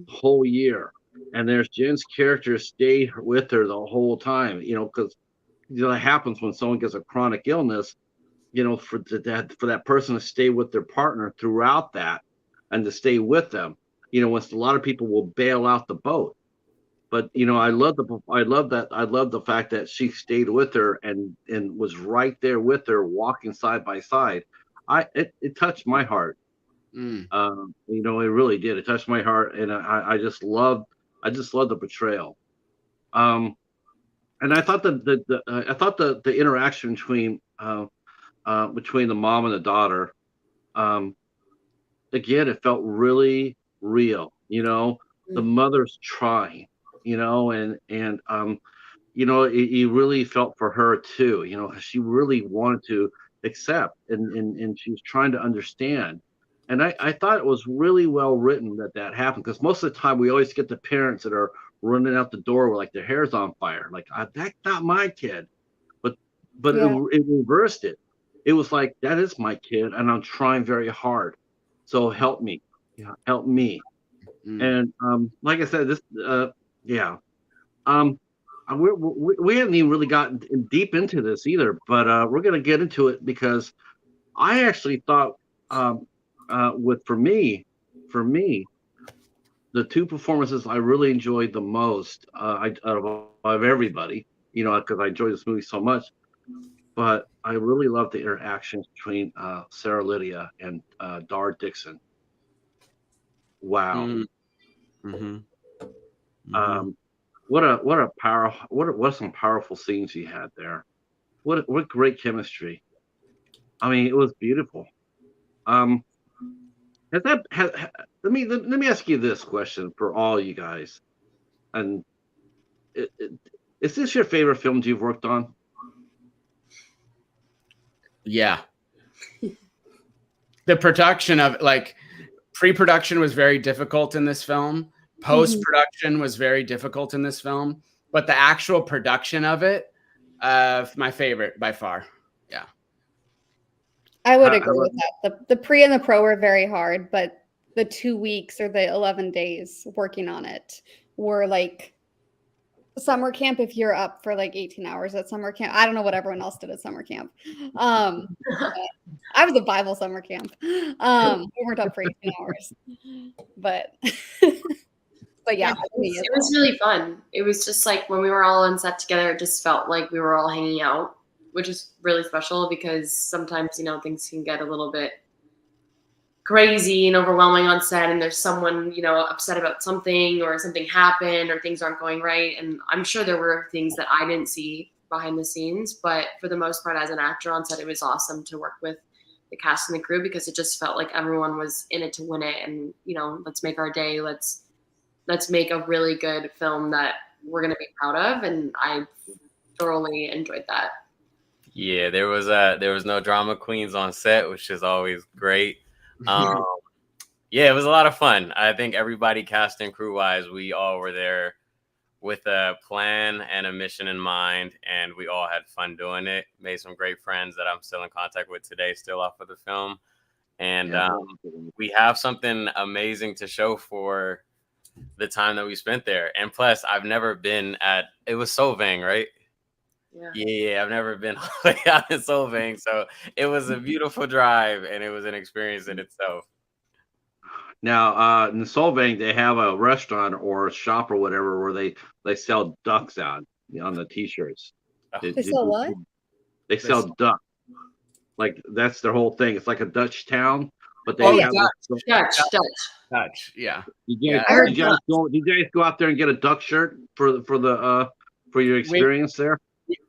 whole year, and there's Jen's character stayed with her the whole time, because that happens when someone gets a chronic illness, for that person to stay with their partner throughout that and to stay with them, when a lot of people will bail out the boat. But I love the fact that she stayed with her and was right there with her, walking side by side. It touched my heart. It really did. It touched my heart, and I just loved the portrayal. And I thought the interaction between the mom and the daughter, again, it felt really real. The mother's trying, you really felt for her too. She really wanted to accept, and she was trying to understand. And I thought it was really well written that happened, because most of the time we always get the parents that are running out the door with like their hair's on fire, like, that's not my kid. But it reversed it. It was like, that is my kid, and I'm trying very hard. So help me, help me. And like I said, this, we haven't even really gotten deep into this either, but we're gonna get into it, because I actually thought, for me, the two performances I really enjoyed the most, out of everybody, because I enjoyed this movie so much. But I really loved the interactions between SarahLydia and Dixon. Wow. What some powerful scenes he had there. What great chemistry. I mean, it was beautiful. Let me ask you this question for all you guys. And is this your favorite films you've worked on? Yeah. The production of, like, pre-production was very difficult in this film. Post-production was very difficult in this film, but the actual production of it, my favorite by far. Yeah. I would agree with that. The pre and the pro were very hard, but the 2 weeks or the 11 days working on it were like summer camp. If you're up for like 18 hours at summer camp, I don't know what everyone else did at summer camp. I was at Bible summer camp. We weren't up for 18 hours, but yeah, it was really fun. It was just like when we were all on set together, it just felt like we were all hanging out, which is really special, because sometimes, things can get a little bit crazy and overwhelming on set, and there's someone, upset about something, or something happened, or things aren't going right. And I'm sure there were things that I didn't see behind the scenes, but for the most part, as an actor on set, it was awesome to work with the cast and the crew, because it just felt like everyone was in it to win it. And, let's make our day. Let's make a really good film that we're going to be proud of. And I thoroughly enjoyed that. Yeah, there was no drama queens on set, which is always great. Yeah, it was a lot of fun. I think everybody, cast and crew wise, we all were there with a plan and a mission in mind, and we all had fun doing it. Made some great friends that I'm still in contact with today, still off of the film. And we have something amazing to show for the time that we spent there. And plus, I've never been it was Solvang, right? Yeah, I've never been out in Solvang, so it was a beautiful drive, and it was an experience in itself. Now, in Solvang, they have a restaurant or a shop or whatever where they sell ducks out on the T-shirts. They sell what? They sell duck. Like that's their whole thing. It's like a Dutch town, but they have Dutch. Yeah. Did you guys go out there and get a duck shirt for your experience there?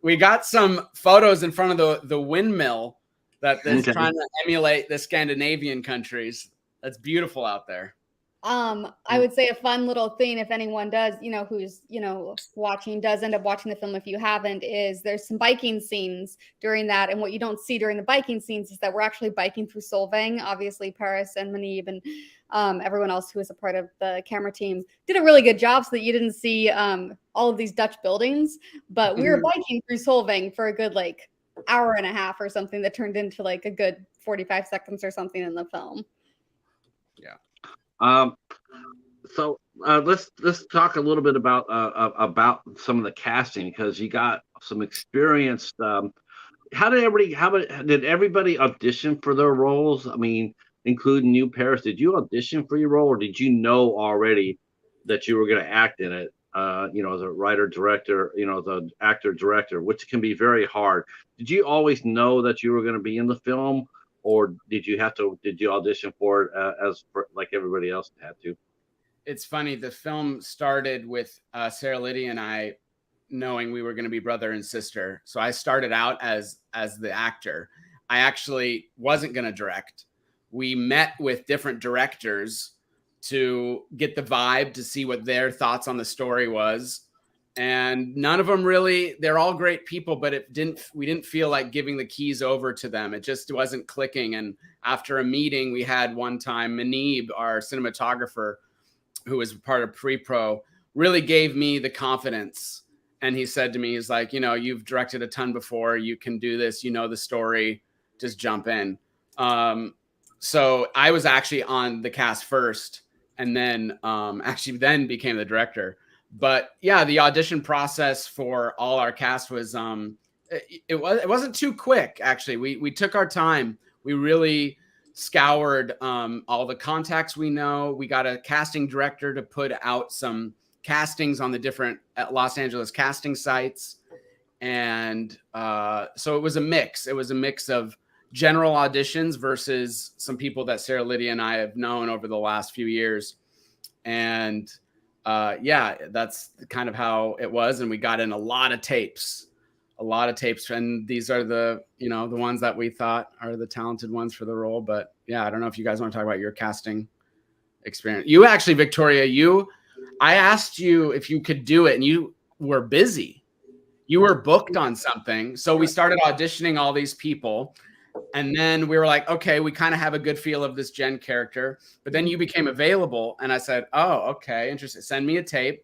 We got some photos in front of the windmill that is trying to emulate the Scandinavian countries. That's beautiful out there. I would say a fun little thing, if anyone does, who's, watching, does end up watching the film, if you haven't, is there's some biking scenes during that. And what you don't see during the biking scenes is that we're actually biking through Solvang. Obviously, Paris and Manib and everyone else who was a part of the camera team did a really good job so that you didn't see all of these Dutch buildings. But we were biking through Solvang for a good, hour and a half or something that turned into, a good 45 seconds or something in the film. Yeah. So let's talk a little bit about some of the casting, because you got some experienced. How did everybody audition for their roles? I mean, including you, Paris. Did you audition for your role, or did you know already that you were going to act in it? As a writer, director, as an actor, director, which can be very hard. Did you always know that you were going to be in the film? Or did you audition for it like everybody else had to? It's funny. The film started with SarahLydia and I knowing we were going to be brother and sister. So I started out as the actor. I actually wasn't going to direct. We met with different directors to get the vibe, to see what their thoughts on the story was. And none of them really, they're all great people, but we didn't feel like giving the keys over to them. It just wasn't clicking. And after a meeting we had one time, Manib, our cinematographer, who was part of pre-pro, really gave me the confidence. And he said to me, he's like, you've directed a ton before, you can do this, the story, just jump in. So I was actually on the cast first, and then then became the director. But yeah, the audition process for all our cast was it wasn't too quick. Actually, we took our time. We really scoured all the contacts we know. We got a casting director to put out some castings on the different Los Angeles casting sites, and so it was a mix. It was a mix of general auditions versus some people that SarahLydia and I have known over the last few years, and that's kind of how it was. And we got in a lot of tapes. And these are the ones that we thought are the talented ones for the role. But yeah, I don't know if you guys want to talk about your casting experience. You actually, Victoria, I asked you if you could do it and you were busy. You were booked on something. So we started auditioning all these people. And then we were like, okay, we kind of have a good feel of this Jen character. But then you became available. And I said, oh, okay, interesting. Send me a tape.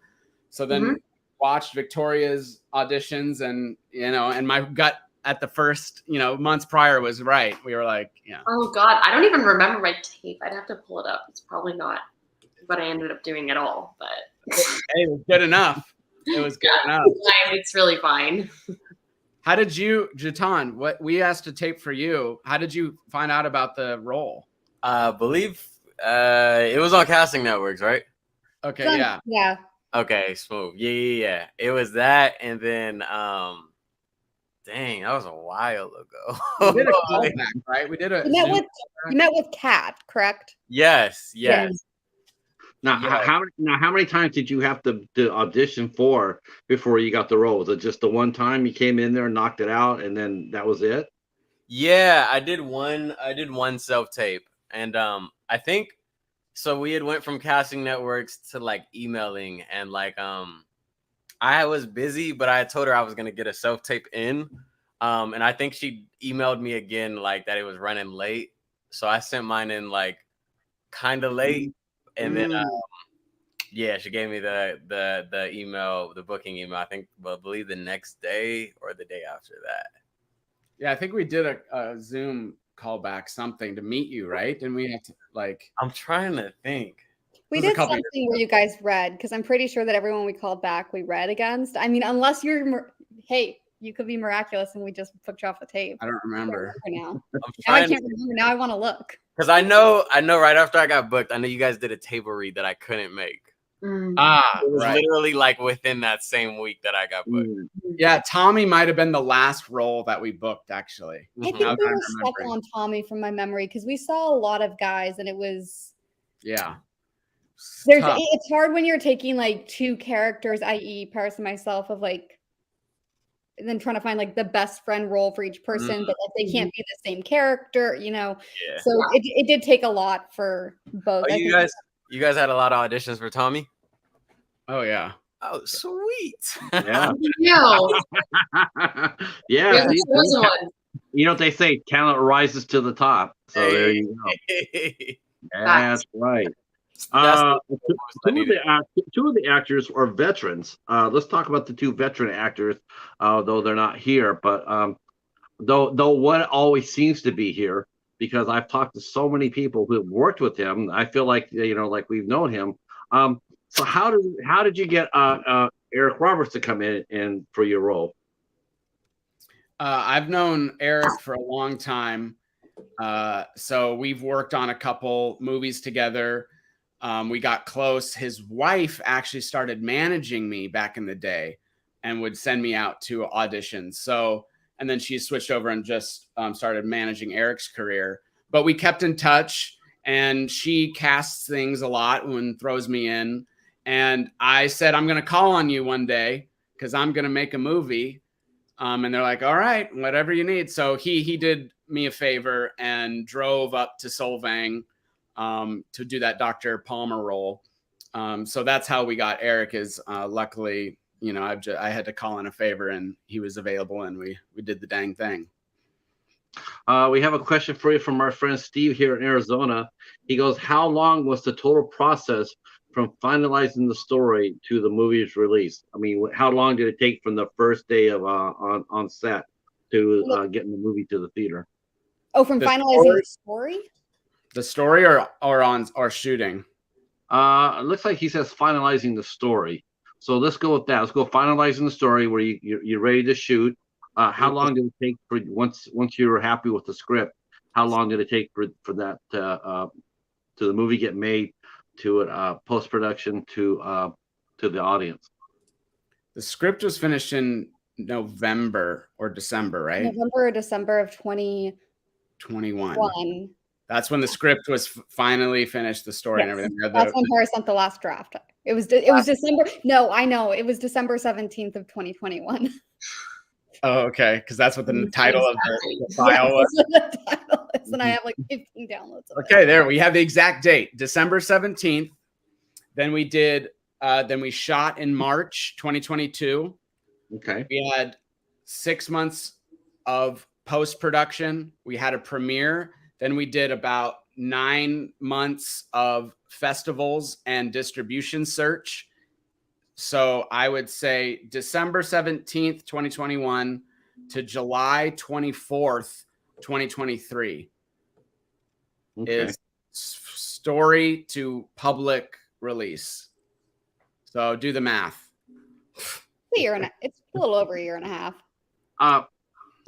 So then watched Victoria's auditions, and, and my gut at the first, months prior was right. We were like, yeah. Oh God, I don't even remember my tape. I'd have to pull it up. It's probably not what I ended up doing at all, but. Hey, it was good enough. It was good enough. It's really fine. How did you, JaTaun, what we asked a tape for you, how did you find out about the role? I believe it was on Casting Networks, right? Okay, yeah. Yeah. Okay, smooth. Yeah. It was that, and then dang, that was a while ago. We did a callback, right? We did a You met with Kat, correct? Yes. Now, how many times did you have to audition for before you got the role? Was it just the one time you came in there, knocked it out, and then that was it? Yeah, I did one self tape, and I think so. We had went from Casting Networks to emailing, and I was busy, but I told her I was gonna get a self tape in, and I think she emailed me again that it was running late, so I sent mine in kind of late. And then, she gave me the email, the booking email. I believe the next day or the day after that. Yeah, I think we did a Zoom callback, something to meet you, right? And we had to I'm trying to think. We did something where you guys read, because I'm pretty sure that everyone we called back, we read against. I mean, unless you could be miraculous and we just put you off the tape. I don't remember. Now I can't remember. Now I want to look. Because I know right after I got booked, I know you guys did a table read that I couldn't make. It was literally like within that same week that I got booked. Yeah, Tommy might have been the last role that we booked, actually. I think we were stuck on Tommy from my memory because we saw a lot of guys and it was it's hard when you're taking like two characters, i.e. Paris and myself, of like, and then trying to find like the best friend role for each person, but like they can't be the same character, you know. So it did take a lot for both. Oh, you guys had a lot of auditions for Tommy? Oh yeah. Oh, sweet. Yeah. Yeah. You know what they say, talent rises to the top. So there you go. That's right. Two of the actors are veterans. Let's talk about the two veteran actors, though they're not here. But though one always seems to be here, because I've talked to so many people who have worked with him. I feel like like we've known him. So how did you get Eric Roberts to come in for your role? I've known Eric for a long time. So we've worked on a couple movies together. We got close. His wife actually started managing me back in the day and would send me out to auditions. So, and then she switched over and just started managing Eric's career. But we kept in touch, and she casts things a lot and throws me in. And I said, I'm going to call on you one day because I'm going to make a movie. And they're like, all right, whatever you need. So he did me a favor and drove up to Solvang to do that Dr. Palmer role. So that's how we got Eric. Is luckily, I had to call in a favor and he was available, and we did the dang thing. We have a question for you from our friend Steve here in Arizona. He goes, how long was the total process from finalizing the story to the movie's release? I mean, how long did it take from the first day of on set to getting the movie to the theater? Oh, from finalizing the story? The story or shooting? It looks like he says finalizing the story. So let's go with that. Let's go finalizing the story where you're ready to shoot. How long did it take for once you were happy with the script? How long did it take for that to the movie get made, to post production, to the audience? The script was finished in November or December, right? November or December of 2021. That's when the script was finally finished, the story and everything. That's when Paris sent the last draft. It was December. No, I know. It was December 17th of 2021. Oh, okay. Because that's what the title of the file was. That's what the title is, and I have like 15 downloads of it. There we have the exact date, December 17th. Then we did. Then we shot in March 2022. Okay. We had 6 months of post-production. We had a premiere. Then we did about 9 months of festivals and distribution search. So I would say December 17th, 2021 to July 24th, 2023 is story to public release. So do the math. It's a little over a year and a half.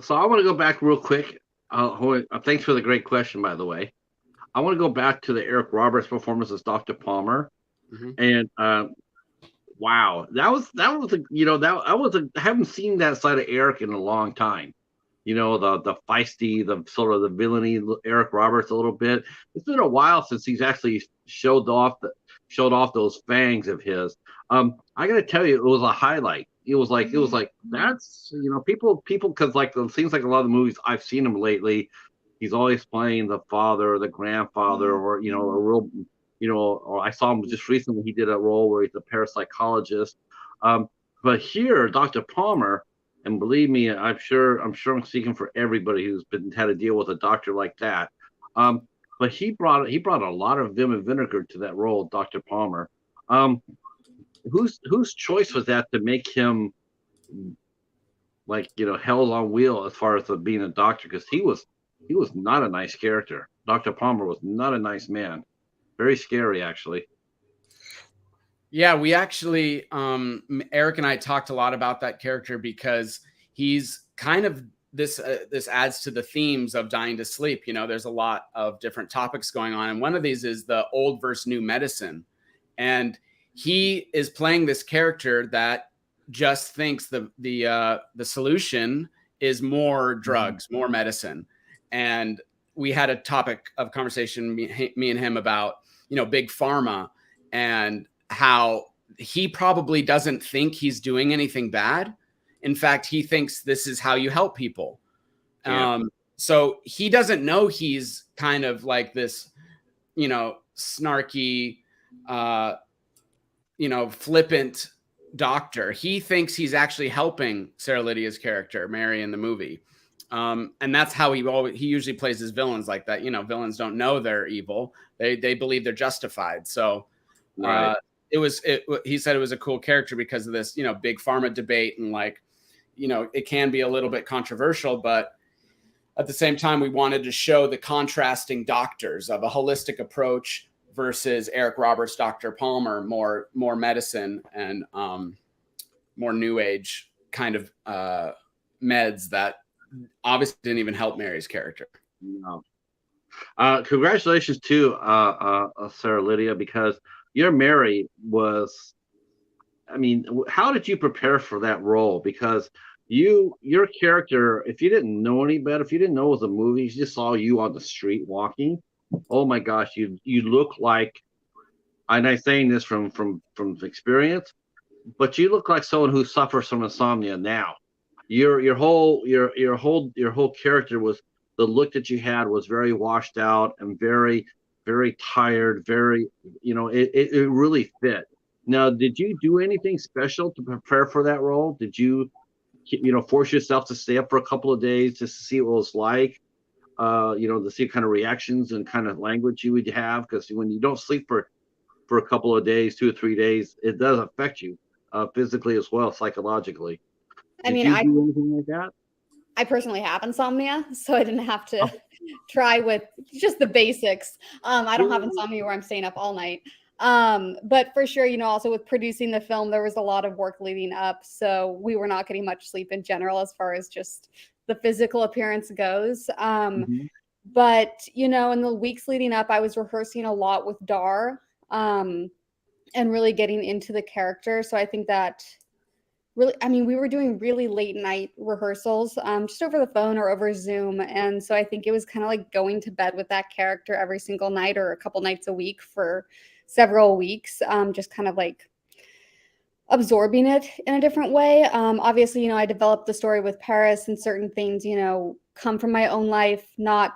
So I want to go back real quick. Thanks for the great question, by the way. I want to go back to the Eric Roberts performance as Dr. Palmer, and wow, I haven't seen that side of Eric in a long time. The feisty, the sort of the villainy Eric Roberts a little bit. It's been a while since he's actually showed off those fangs of his. I got to tell you, it was a highlight. It was like that's people because like it seems like a lot of the movies I've seen him lately, he's always playing the father or the grandfather or a real or I saw him just recently, he did a role where he's a parapsychologist. But here, Dr. Palmer, and believe me, I'm sure I'm speaking for everybody who's had to deal with a doctor like that. But he brought a lot of vim and vinegar to that role, Dr. Palmer. Whose choice was that to make him hell on wheel as far as being a doctor? Because he was not a nice character. Dr. Palmer was not a nice man. Very scary, actually. Yeah, we actually, Eric and I talked a lot about that character because he's kind of this adds to the themes of Dying to Sleep. There's a lot of different topics going on. And one of these is the old versus new medicine. And he is playing this character that just thinks the solution is more drugs, more medicine. And we had a topic of conversation, me and him, about, big pharma and how he probably doesn't think he's doing anything bad. In fact, he thinks this is how you help people. Yeah. So he doesn't know he's kind of like this, snarky, flippant doctor. He thinks he's actually helping SarahLydia's character, Mary, in the movie. And that's how he usually plays his villains like that. Villains don't know they're evil. They believe they're justified. So Right. he said it was a cool character because of this, big pharma debate, and it can be a little bit controversial, but at the same time, we wanted to show the contrasting doctors of a holistic approach versus Eric Roberts, Dr. Palmer, more medicine and more new age kind of meds that obviously didn't even help Mary's character. No. Congratulations to SarahLydia, because your Mary was, I mean, how did you prepare for that role? Because your character, if you didn't know any better, if you didn't know it was a movie, you just saw you on the street walking, oh my gosh, you look like, and I'm saying this from experience, but you look like someone who suffers from insomnia now. Your whole character was, the look that you had was very washed out and very, very tired, very, it really fit. Now, did you do anything special to prepare for that role? Did you force yourself to stay up for a couple of days just to see what it was like? To see kind of reactions and kind of language you would have, because when you don't sleep for a couple of days, 2 or 3 days, it does affect you physically as well, psychologically. I Did mean, you do anything like that? I personally have insomnia, so I didn't have to try with just the basics. I don't have insomnia where I'm staying up all night. But for sure, also with producing the film, there was a lot of work leading up. So we were not getting much sleep in general as far as just the physical appearance goes. But, in the weeks leading up, I was rehearsing a lot with Dar and really getting into the character. So I think that really, we were doing really late night rehearsals just over the phone or over Zoom. And so I think it was kind of like going to bed with that character every single night or a couple nights a week for several weeks, just kind of like absorbing it in a different way. Obviously, I developed the story with Paris, and certain things, come from my own life, not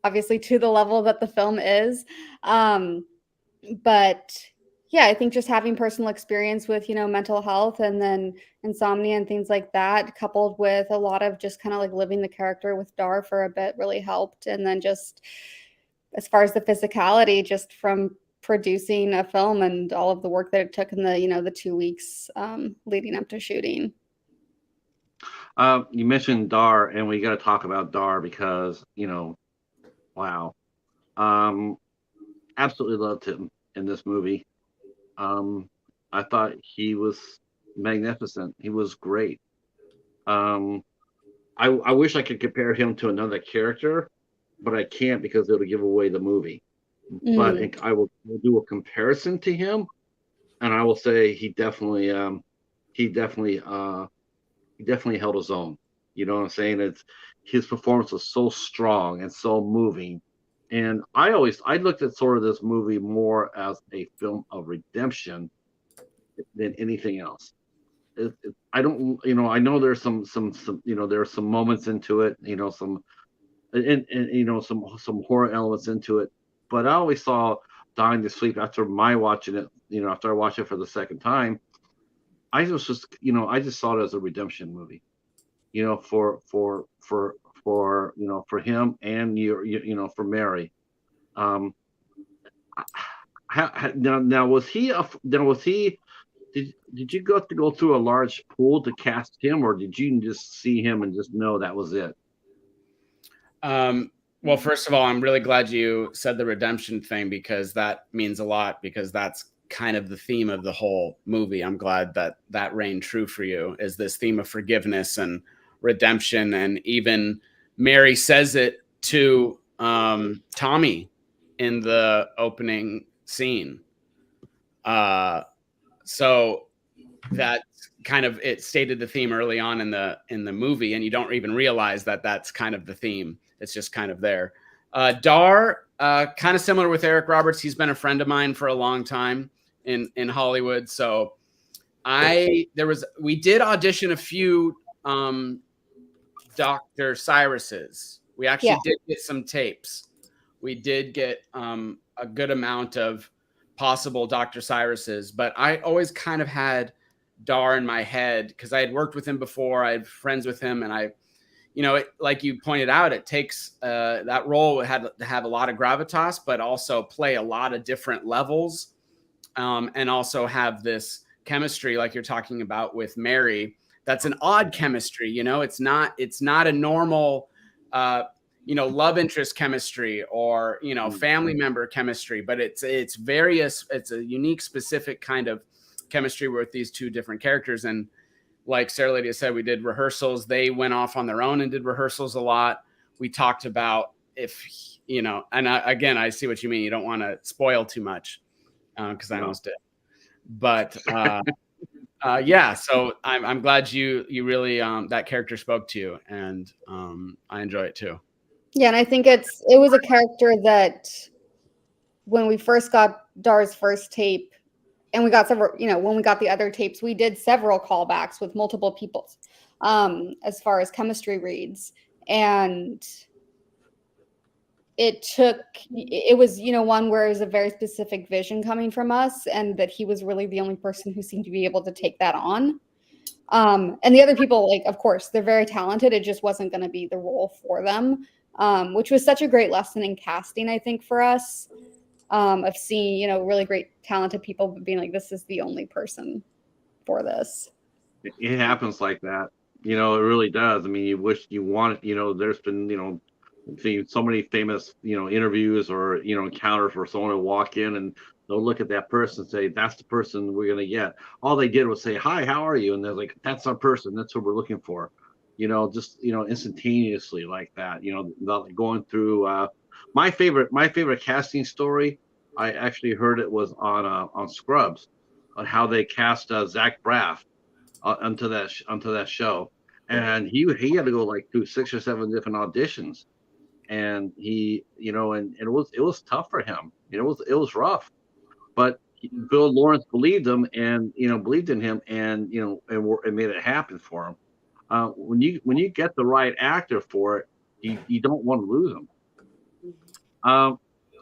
obviously to the level that the film is. But yeah, I think just having personal experience with, mental health and then insomnia and things like that, coupled with a lot of just kind of like living the character with Dar for a bit, really helped. And then just as far as the physicality, just from producing a film and all of the work that it took in the, the 2 weeks leading up to shooting. You mentioned Dar, and we got to talk about Dar because, wow. Absolutely loved him in this movie. I thought he was magnificent. He was great. I wish I could compare him to another character, but I can't because it'll give away the movie. But I will do a comparison to him, and I will say he definitely held his own. You know what I'm saying? His performance was so strong and so moving. And I looked at sort of this movie more as a film of redemption than anything else. I don't, I know there's some, there are some moments into it, some, and some horror elements into it. But I always saw Dying to Sleep after watching it, after I watched it for the second time. I just saw it as a redemption movie, for him and for Mary. Now was he did you have to go through a large pool to cast him, or did you just see him and just know that was it? Well, first of all, I'm really glad you said the redemption thing, because that means a lot, because that's kind of the theme of the whole movie. I'm glad that reigned true for you, is this theme of forgiveness and redemption. And even Mary says it to Tommy in the opening scene. So that kind of, it stated the theme early on in the movie, and you don't even realize that that's kind of the theme. It's just kind of there. Dar, kind of similar with Eric Roberts. He's been a friend of mine for a long time in Hollywood. So we did audition a few Dr. Cyruses. We actually did get some tapes. We did get a good amount of possible Dr. Cyruses, but I always kind of had Dar in my head because I had worked with him before. I had friends with him, and like you pointed out, it takes that role had to have a lot of gravitas, but also play a lot of different levels, and also have this chemistry like you're talking about with Mary. That's an odd chemistry, it's not a normal love interest chemistry or family member chemistry, but it's a unique, specific kind of chemistry with these two different characters. And like SarahLydia said, we did rehearsals. They went off on their own and did rehearsals a lot. We talked about and I see what you mean. You don't want to spoil too much because I almost did. But so I'm glad you really that character spoke to you, and I enjoy it too. Yeah, and I think it was a character that when we first got Dar's first tape, and we got several, when we got the other tapes, we did several callbacks with multiple people as far as chemistry reads. And it was, one where it was a very specific vision coming from us, and that he was really the only person who seemed to be able to take that on. And the other people, like, of course, they're very talented. It just wasn't going to be the role for them, which was such a great lesson in casting, I think, for us, of seeing, really great, talented people, but being like, this is the only person for this. It happens like that. It really does. I mean, you wish you wanted, there's been, so many famous, interviews or, encounters where someone will walk in and they'll look at that person and say, that's the person we're going to get. All they did was say, hi, how are you? And they're like, that's our person. That's what we're looking for. Just, instantaneously like that, going through, my favorite casting story. I actually heard it was on Scrubs, on how they cast Zach Braff onto that show. And he had to go like through 6 or 7 different auditions. And he, and it was tough for him. It was rough, but Bill Lawrence believed him, and believed in him, and and made it happen for him. When you get the right actor for it, you don't want to lose them.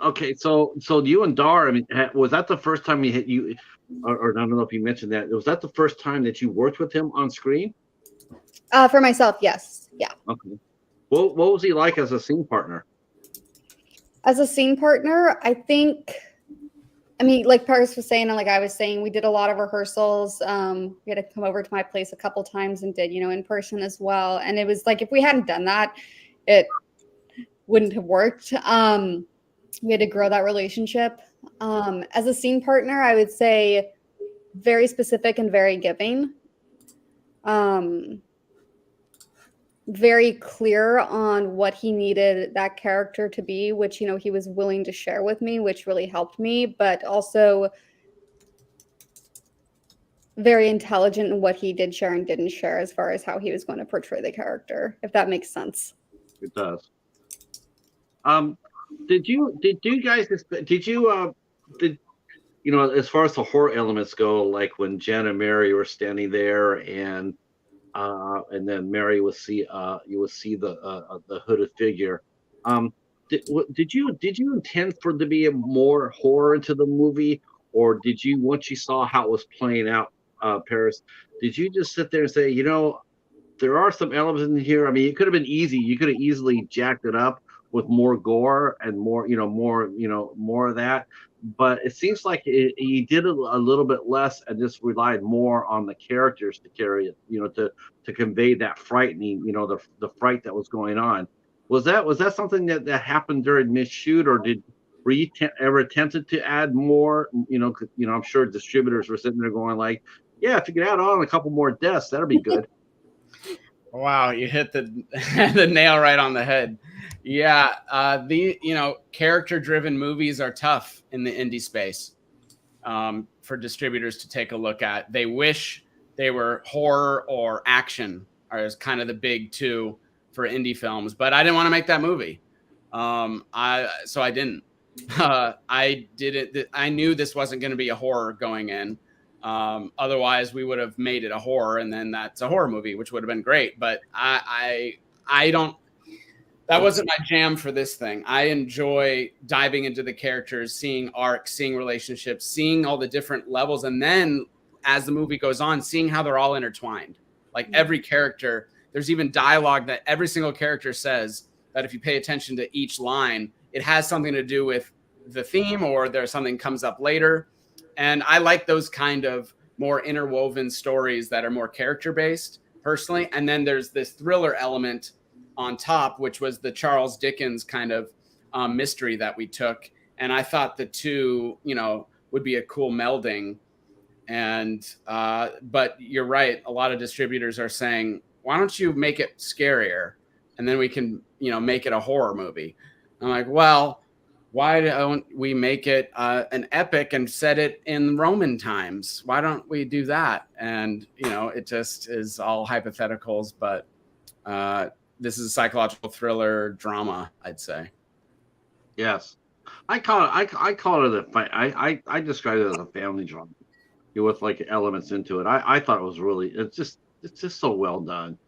Okay, so you and Dar, I mean, was that the first time you or I don't know if you mentioned that, was that the first time that you worked with him on screen? For myself, yes. Yeah. Okay. What was he like as a scene partner? As a scene partner, I think, like Paris was saying, and like I was saying, we did a lot of rehearsals. We had to come over to my place a couple times and did, in person as well. And it was like, if we hadn't done that, it wouldn't have worked. We had to grow that relationship. As a scene partner, I would say very specific and very giving. Very clear on what he needed that character to be, which, he was willing to share with me, which really helped me, but also very intelligent in what he did share and didn't share as far as how he was going to portray the character, if that makes sense. It does. Did you guys, as far as the horror elements go, like when Jen and Mary were standing there and then Mary would see you would see the hooded figure. Did you intend for there to be more horror into the movie, or did you, once you saw how it was playing out, Paris, did you just sit there and say, there are some elements in here? I mean, it could have been easy. You could have easily jacked it up with more gore and more of that. But it seems like he did a little bit less and just relied more on the characters to carry it, to convey that frightening, the fright that was going on. Was that something that happened during mid-shoot, or were you ever tempted to add more? I'm sure distributors were sitting there going like, yeah, if you could add on a couple more deaths, that'd be good. Wow, you hit the nail right on the head. Yeah, character-driven movies are tough in the indie space. for distributors to take a look at. They wish they were horror or action as kind of the big two for indie films, but I didn't want to make that movie. So I didn't. I didn't. I knew this wasn't going to be a horror going in. Otherwise, we would have made it a horror, and then that's a horror movie, which would have been great. But I don't. That wasn't my jam for this thing. I enjoy diving into the characters, seeing arcs, seeing relationships, seeing all the different levels, and then as the movie goes on, seeing how they're all intertwined. Like every character, there's even dialogue that every single character says that if you pay attention to each line, it has something to do with the theme or there's something comes up later. And I like those kind of more interwoven stories that are more character based personally. And then there's this thriller element on top, which was the Charles Dickens kind of mystery that we took. And I thought the two, would be a cool melding. And, but you're right. A lot of distributors are saying, why don't you make it scarier? And then we can, make it a horror movie. I'm like, well, why don't we make it an epic and set it in Roman times? Why don't we do that? And, it just is all hypotheticals, but this is a psychological thriller drama, I'd say. Yes. I call it I describe it as a family drama with like elements into it. I thought it was really, it's just so well done.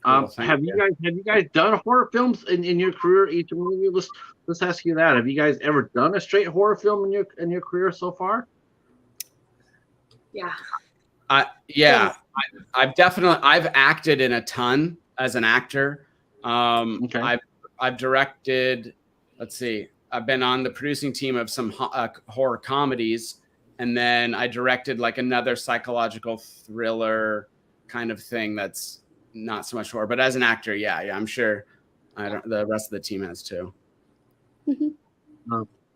Cool, have you guys done horror films in your career? Each one of you. Let's ask you that. Have you guys ever done a straight horror film in your career so far? Yeah. Yeah. I've acted in a ton as an actor. Okay. I've directed. Let's see. I've been on the producing team of some horror comedies, and then I directed like another psychological thriller kind of thing that's not so much horror, but as an actor, yeah, I'm sure the rest of the team has too.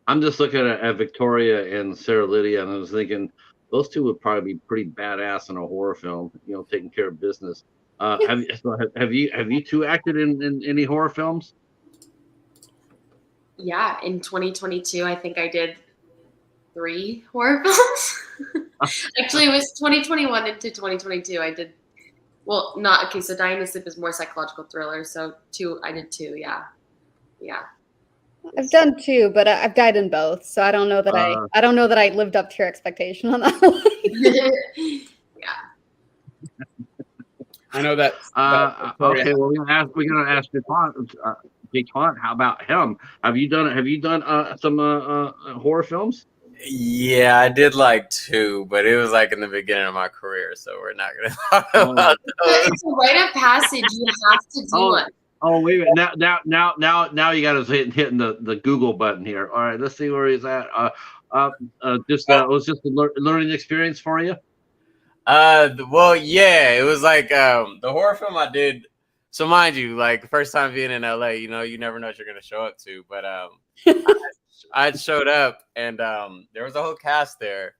I'm just looking at Victoria and SarahLydia, and I was thinking those two would probably be pretty badass in a horror film, taking care of business. Have you two acted in any horror films? Yeah, in 2022, I think I did 3 horror films. Actually, it was 2021 into 2022. I did. Well, not okay. So Dying to Sleep is more psychological thriller. So I did 2. Yeah. I've done 2, but I've died in both. So I don't know that I don't know that I lived up to your expectation on that one. Yeah. I know that. Okay, well, we're gonna ask JaTaun, how about him? Have you done some horror films? Yeah, I did like 2, but it was like in the beginning of my career, so we're not gonna talk about those. It's a rite of passage. You have to do it. Oh, wait a minute. Now you got us hitting the Google button here. All right, let's see where he's at. It was just a learning experience for you. Well, yeah, it was like the horror film I did. So mind you, like the first time being in LA, you never know what you're gonna show up to. But I showed up, and there was a whole cast there,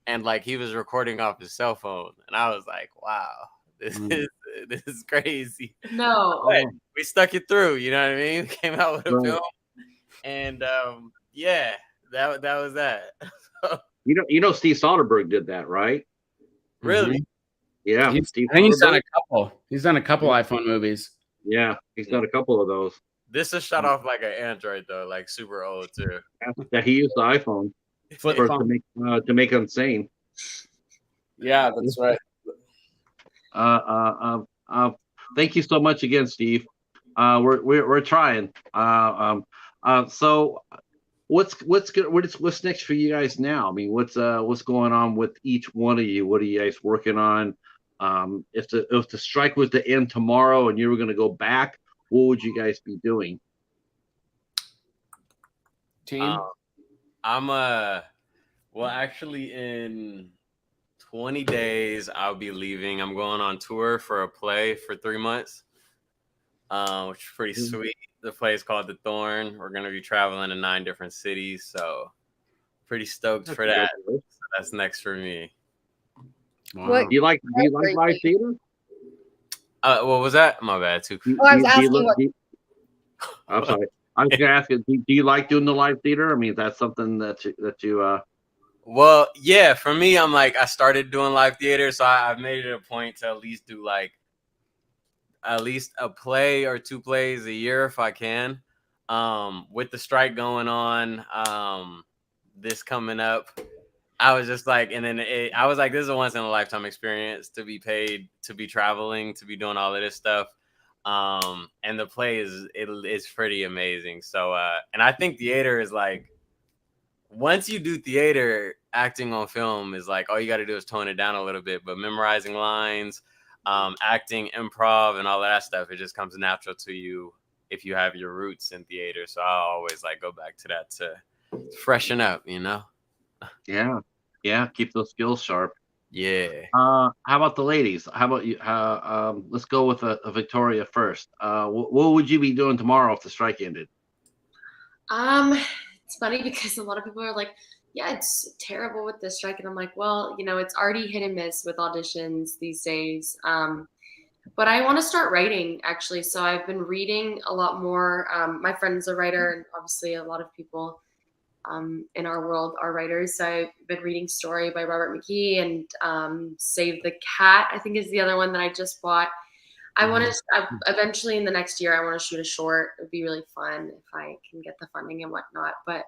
and like he was recording off his cell phone, and I was like, wow, this is crazy. No, but we stuck it through. You know what I mean? We came out with a film, and yeah, that was that. Steve Soderbergh did that, right? Really? Yeah. I think he's done a couple. He's done a couple iPhone movies. Yeah, he's done a couple of those. This is shot off like an Android though, like super old too. Yeah, he used the iPhone to make Insane. Yeah, that's right. Thank you so much again, Steve. We're trying. So what's next for you guys now? I mean, what's going on with each one of you? What are you guys working on? If the strike was to end tomorrow and you were going to go back, what would you guys be doing? Team? Well, actually in 20 days I'll be leaving. I'm going on tour for a play for 3 months, which is pretty sweet. The play is called The Thorn. We're going to be traveling to 9 different cities, so pretty stoked for that. So that's next for me. Wow. Do you like live theater? What was that? My bad. Too. I was asking I'm sorry. I was going to ask you, do you like doing the live theater? I mean, is that something that you Well, yeah, for me, I'm like, I started doing live theater, so I've made it a point to at least do like at least a play or 2 plays a year if I can. With the strike going on, this coming up, I was just like, and then I was like, this is a once in a lifetime experience to be paid, to be traveling, to be doing all of this stuff. And the play is pretty amazing. So, and I think theater is like, once you do theater, acting on film is like, all you got to do is tone it down a little bit, but memorizing lines, acting, improv, and all that stuff, it just comes natural to you if you have your roots in theater. So I always like go back to that to freshen up, you know? Yeah, yeah. Keep those skills sharp. Yeah. How about the ladies? How about you? Let's go with Victoria first. What would you be doing tomorrow if the strike ended? It's funny because a lot of people are like, yeah, it's terrible with the strike. And I'm like, well, it's already hit and miss with auditions these days. But I want to start writing, actually. So I've been reading a lot more. My friend's a writer, and obviously a lot of people in our world are writers. So I've been reading Story by Robert McKee, and Save the Cat, I think, is the other one that I just bought. I want to eventually in the next year, I want to shoot a short. It would be really fun if I can get the funding and whatnot. But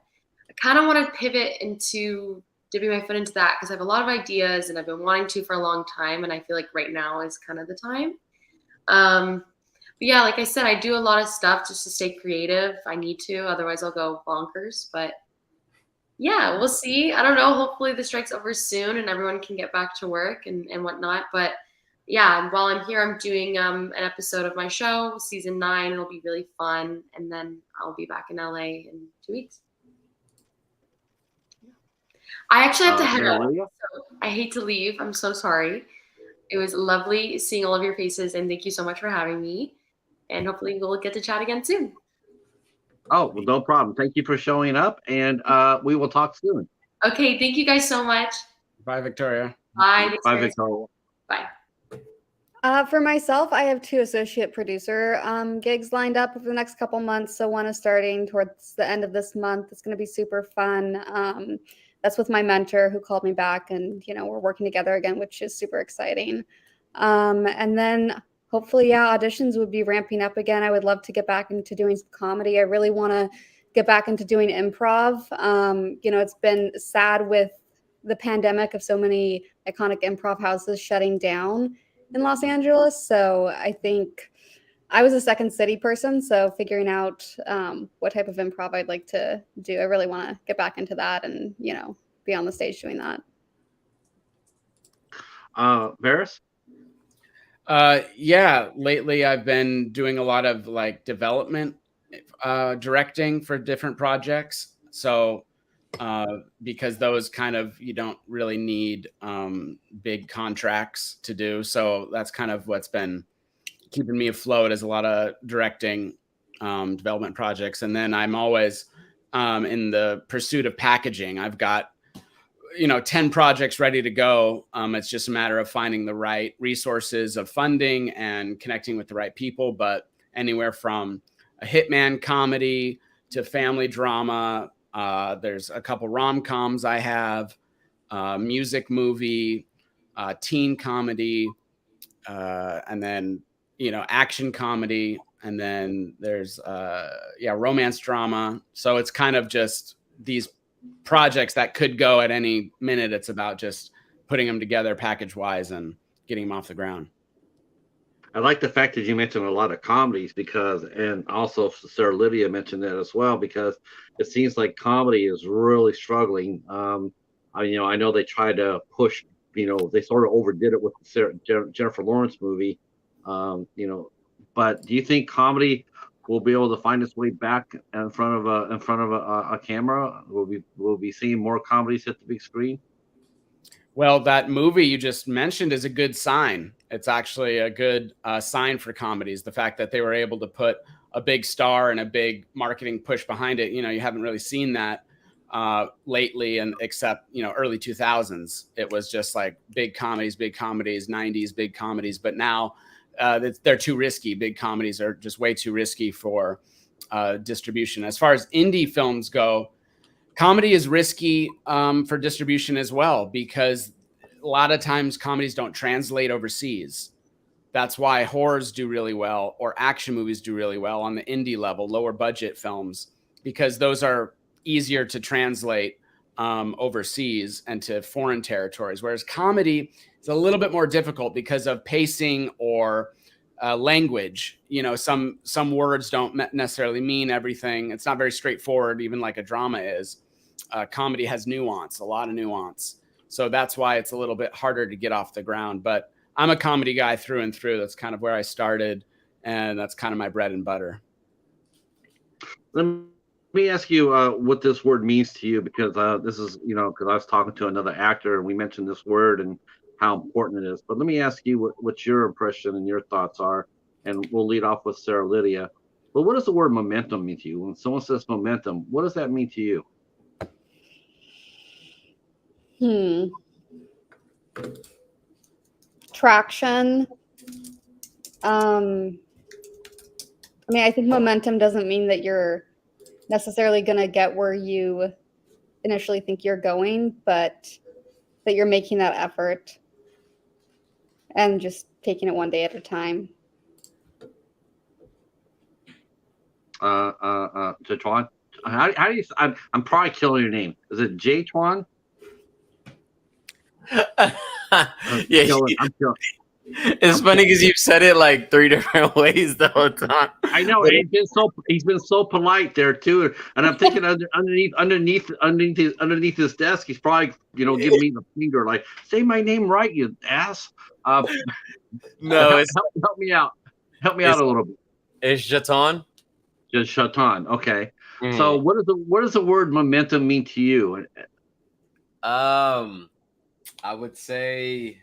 I kind of want to pivot into dipping my foot into that because I have a lot of ideas and I've been wanting to for a long time. And I feel like right now is kind of the time. But yeah, like I said, I do a lot of stuff just to stay creative. I need to, otherwise I'll go bonkers. But yeah, we'll see. I don't know. Hopefully the strike's over soon and everyone can get back to work and whatnot. But yeah, while I'm here, I'm doing an episode of my show, season 9. It'll be really fun. And then I'll be back in LA in 2 weeks. I actually have to head out. So I hate to leave. I'm so sorry. It was lovely seeing all of your faces, and thank you so much for having me. And hopefully we'll get to chat again soon. Oh, well, no problem. Thank you for showing up, and we will talk soon. Okay, thank you guys so much. Bye, Victoria. Bye. Bye, Victoria. Bye. For myself, I have 2 associate producer gigs lined up for the next couple months. So one is starting towards the end of this month. It's going to be super fun. That's with my mentor who called me back, and we're working together again, which is super exciting. And then hopefully, yeah, auditions would be ramping up again. I would love to get back into doing some comedy. I really want to get back into doing improv. It's been sad with the pandemic of so many iconic improv houses shutting down in Los Angeles. So I think I was a Second City person. So figuring out what type of improv I'd like to do, I really want to get back into that and, be on the stage doing that. Varys? Yeah, lately I've been doing a lot of like development directing for different projects. So because those kind of, you don't really need big contracts to do. So that's kind of what's been keeping me afloat, is a lot of directing development projects. And then I'm always in the pursuit of packaging. I've got 10 projects ready to go. It's just a matter of finding the right resources of funding and connecting with the right people. But anywhere from a hitman comedy to family drama, there's a couple rom-coms I have, music movie, teen comedy, and then action comedy, and then there's romance drama. So it's kind of just these projects that could go at any minute. It's about just putting them together package wise and getting them off the ground. I like the fact that you mentioned a lot of comedies and also SarahLydia mentioned that as well, because it seems like comedy is really struggling. I know they tried to push, they sort of overdid it with the Jennifer Lawrence movie, but do you think comedy will be able to find its way back in front of a camera? Will be seeing more comedies hit the big screen? Well, that movie you just mentioned is a good sign. It's actually a good sign for comedies. The fact that they were able to put a big star and a big marketing push behind it. You haven't really seen that lately, and except early 2000s. It was just like big comedies, 90s big comedies. But now they're too risky. Big comedies are just way too risky for distribution. As far as indie films go, Comedy is risky for distribution as well, because a lot of times comedies don't translate overseas. That's why horrors do really well, or action movies do really well on the indie level, lower budget films, because those are easier to translate overseas and to foreign territories. Whereas comedy is a little bit more difficult because of pacing or language. You know, some words don't necessarily mean everything. It's not very straightforward, even like a drama is. Comedy has nuance, a lot of nuance. So that's why it's a little bit harder to get off the ground. But I'm a comedy guy through and through. That's kind of where I started, and that's kind of my bread and butter. Let me ask you what this word means to you, because this is, because I was talking to another actor and we mentioned this word and how important it is. But let me ask you what your impression and your thoughts are, and we'll lead off with SarahLydia. But what does the word momentum mean to you? When someone says momentum, what does that mean to you? Traction. I think momentum doesn't mean that you're necessarily going to get where you initially think you're going, but that you're making that effort and just taking it one day at a time. JaTaun? How do you? I'm probably killing your name. Is it JaTaun? Yeah, I'm killing. It's funny because you've said it like 3 different ways the whole time. I know, and he's been so polite there too. And I'm thinking underneath his desk, he's probably giving me the finger, like, say my name right, you ass. No, help me out. Help me out a little bit. It's JaTaun. Just JaTaun. Okay. So what does the word momentum mean to you? I would say,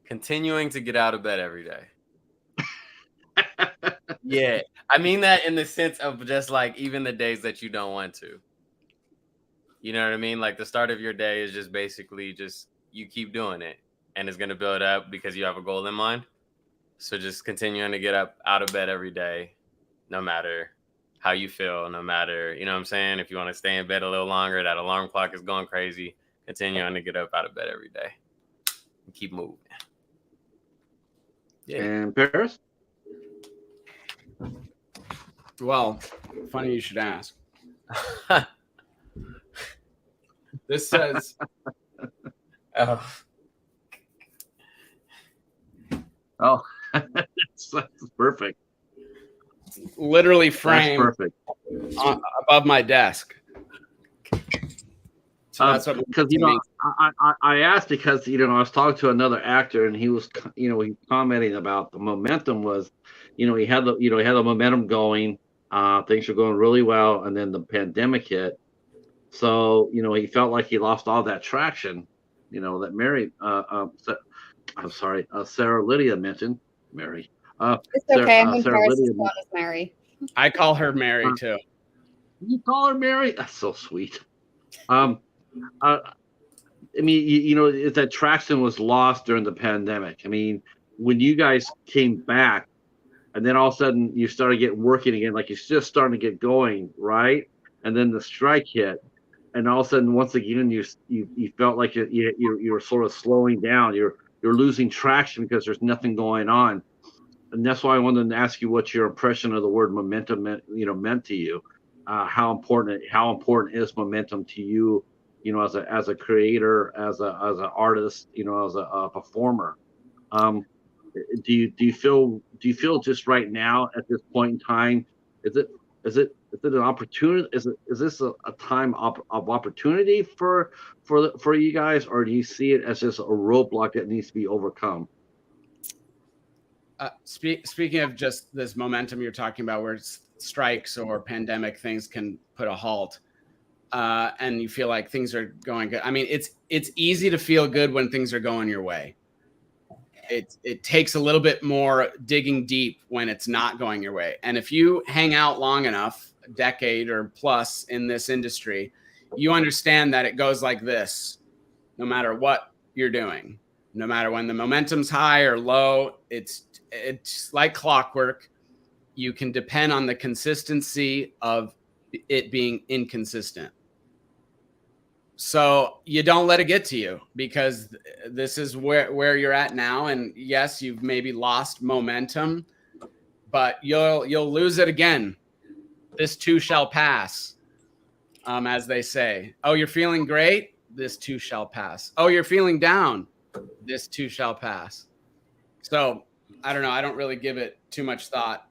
continuing to get out of bed every day. Yeah, I mean that in the sense of just like even the days that you don't want to. You know what I mean? Like the start of your day is just basically just you keep doing it, and it's gonna build up because you have a goal in mind. So just continuing to get up out of bed every day, no matter how you feel, no matter, you know what I'm saying? If you want to stay in bed a little longer, that alarm clock is going crazy, continuing to get up out of bed every day and keep moving. Yeah. And Paris? Well, funny you should ask. This says... Oh, that's perfect. Literally framed perfect. Above my desk. So that's what, because I asked because I was talking to another actor and he was he commenting about the momentum was, he had the momentum going, things were going really well, and then the pandemic hit, so he felt like he lost all that traction, that Mary I'm sorry, SarahLydia mentioned. Mary. It's okay. I'm embarrassed to call us Mary. I call her Mary too. You call her Mary? That's so sweet. I mean, if that traction was lost during the pandemic. I mean, when you guys came back, and then all of a sudden you started getting working again, like you're just starting to get going, right? And then the strike hit, and all of a sudden, once again, you felt like you were sort of slowing down. You're losing traction because there's nothing going on. And that's why I wanted to ask you what your impression of the word momentum meant to you. How important is momentum to you? As a creator, as an artist, as a performer. Do you feel just right now at this point in time? Is it an opportunity? Is this a time of opportunity for you guys, or do you see it as just a roadblock that needs to be overcome? Speaking of just this momentum you're talking about, where strikes or pandemic things can put a halt, and you feel like things are going good. I mean, it's easy to feel good when things are going your way. It takes a little bit more digging deep when it's not going your way. And if you hang out long enough, a decade or plus in this industry, you understand that it goes like this, no matter what you're doing. No matter when the momentum's high or low, it's like clockwork. You can depend on the consistency of it being inconsistent. So you don't let it get to you, because this is where you're at now. And yes, you've maybe lost momentum, but you'll lose it again. This too shall pass, as they say. Oh, you're feeling great? This too shall pass. Oh, you're feeling down? This too shall pass. So I don't know. I don't really give it too much thought,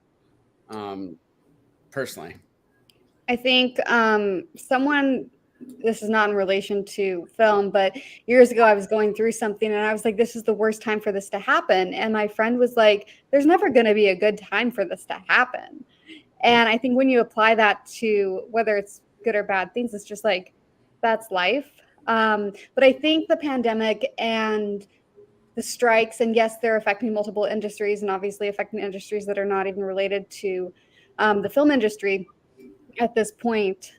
personally. I think this is not in relation to film, but years ago I was going through something and I was like, this is the worst time for this to happen. And my friend was like, there's never going to be a good time for this to happen. And I think when you apply that to whether it's good or bad things, it's just like, that's life. But I think the pandemic and the strikes, and yes, they're affecting multiple industries and obviously affecting industries that are not even related to the film industry at this point.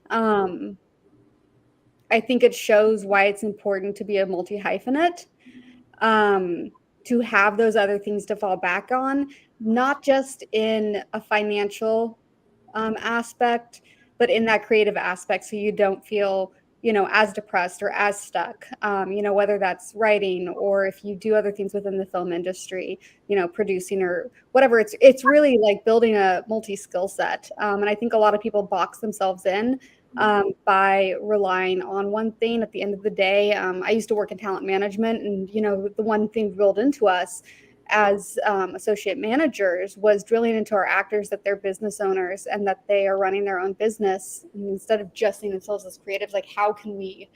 I think it shows why it's important to be a multi-hyphenate, to have those other things to fall back on, not just in a financial aspect, but in that creative aspect, so you don't feel, as depressed or as stuck, whether that's writing or if you do other things within the film industry, producing or whatever. It's really like building a multi-skill set. And I think a lot of people box themselves in by relying on one thing. At the end of the day, I used to work in talent management, and the one thing drilled into us as associate managers was drilling into our actors that they're business owners and that they are running their own business, and instead of just seeing themselves as creatives, like how can we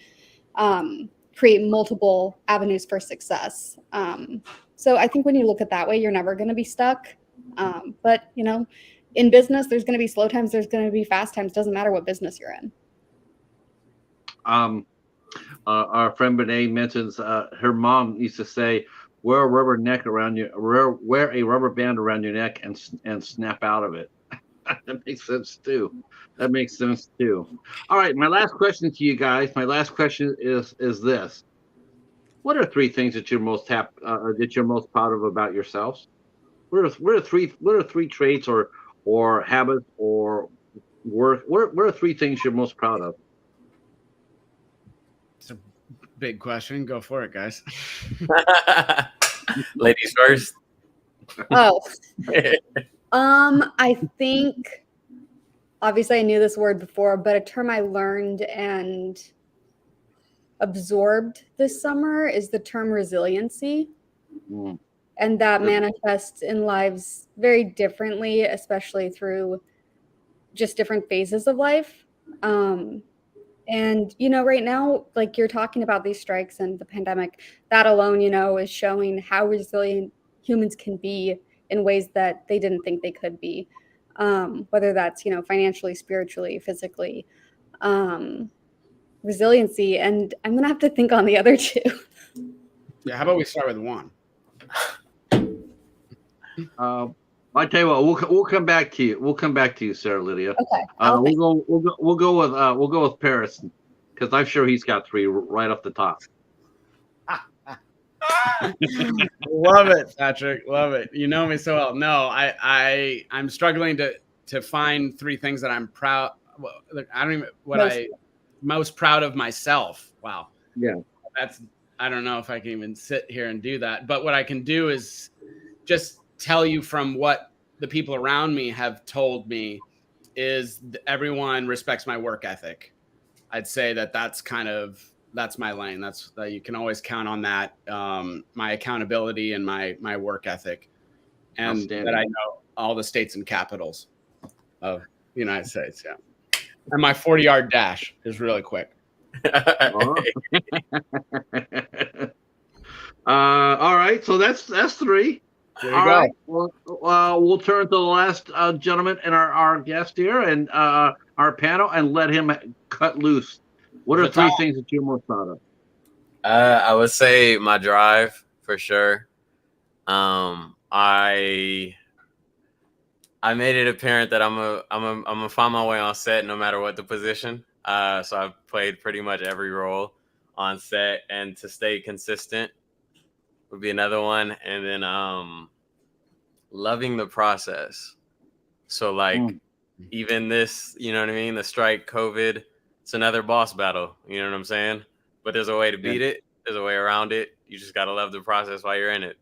create multiple avenues for success. So I think when you look at that way, you're never going to be stuck. But in business, there's going to be slow times, there's going to be fast times. Doesn't matter what business you're in. Our friend Renee mentions her mom used to say, wear a rubber neck around you, wear a rubber band around your neck and snap out of it. That makes sense too. All right, my last question to you guys. My last question is this: what are three things that you're most proud of about yourselves? What are three traits or habits or work? What are three things you're most proud of? It's a big question. Go for it, guys. Ladies first. Oh, I think obviously I knew this word before, but a term I learned and absorbed this summer is the term resiliency. And that manifests in lives very differently, especially through just different phases of life. And, right now, like you're talking about these strikes and the pandemic, that alone, is showing how resilient humans can be in ways that they didn't think they could be, whether that's, financially, spiritually, physically, resiliency. And I'm going to have to think on the other two. Yeah, how about we start with one? I tell you what, we'll come back to you. We'll come back to you, SarahLydia. Okay. We'll go with Paris, because I'm sure he's got three right off the top. Love it, Patrick. Love it. You know me so well. No, I'm struggling to find three things that I'm proud. I don't even I'm most proud of myself. Wow. Yeah. I don't know if I can even sit here and do that. But what I can do is just tell you from what the people around me have told me is everyone respects my work ethic. I'd say that's my lane. That's you can always count on that. My accountability and my work ethic, and that I know all the states and capitals of the United States. Yeah. And my 40-yard dash is really quick. All right. So that's three. There you All go. right. Well, we'll turn to the last gentleman and our guest here and our panel and let him cut loose. What are three things that you're most proud of? I would say my drive for sure. I made it apparent that I'm a find my way on set no matter what the position. So I've played pretty much every role on set, and to stay consistent would be another one, and then loving the process. So like even this, you know what I mean? The strike, COVID, it's another boss battle. You know what I'm saying? But there's a way to beat it. There's a way around it. You just gotta love the process while you're in it.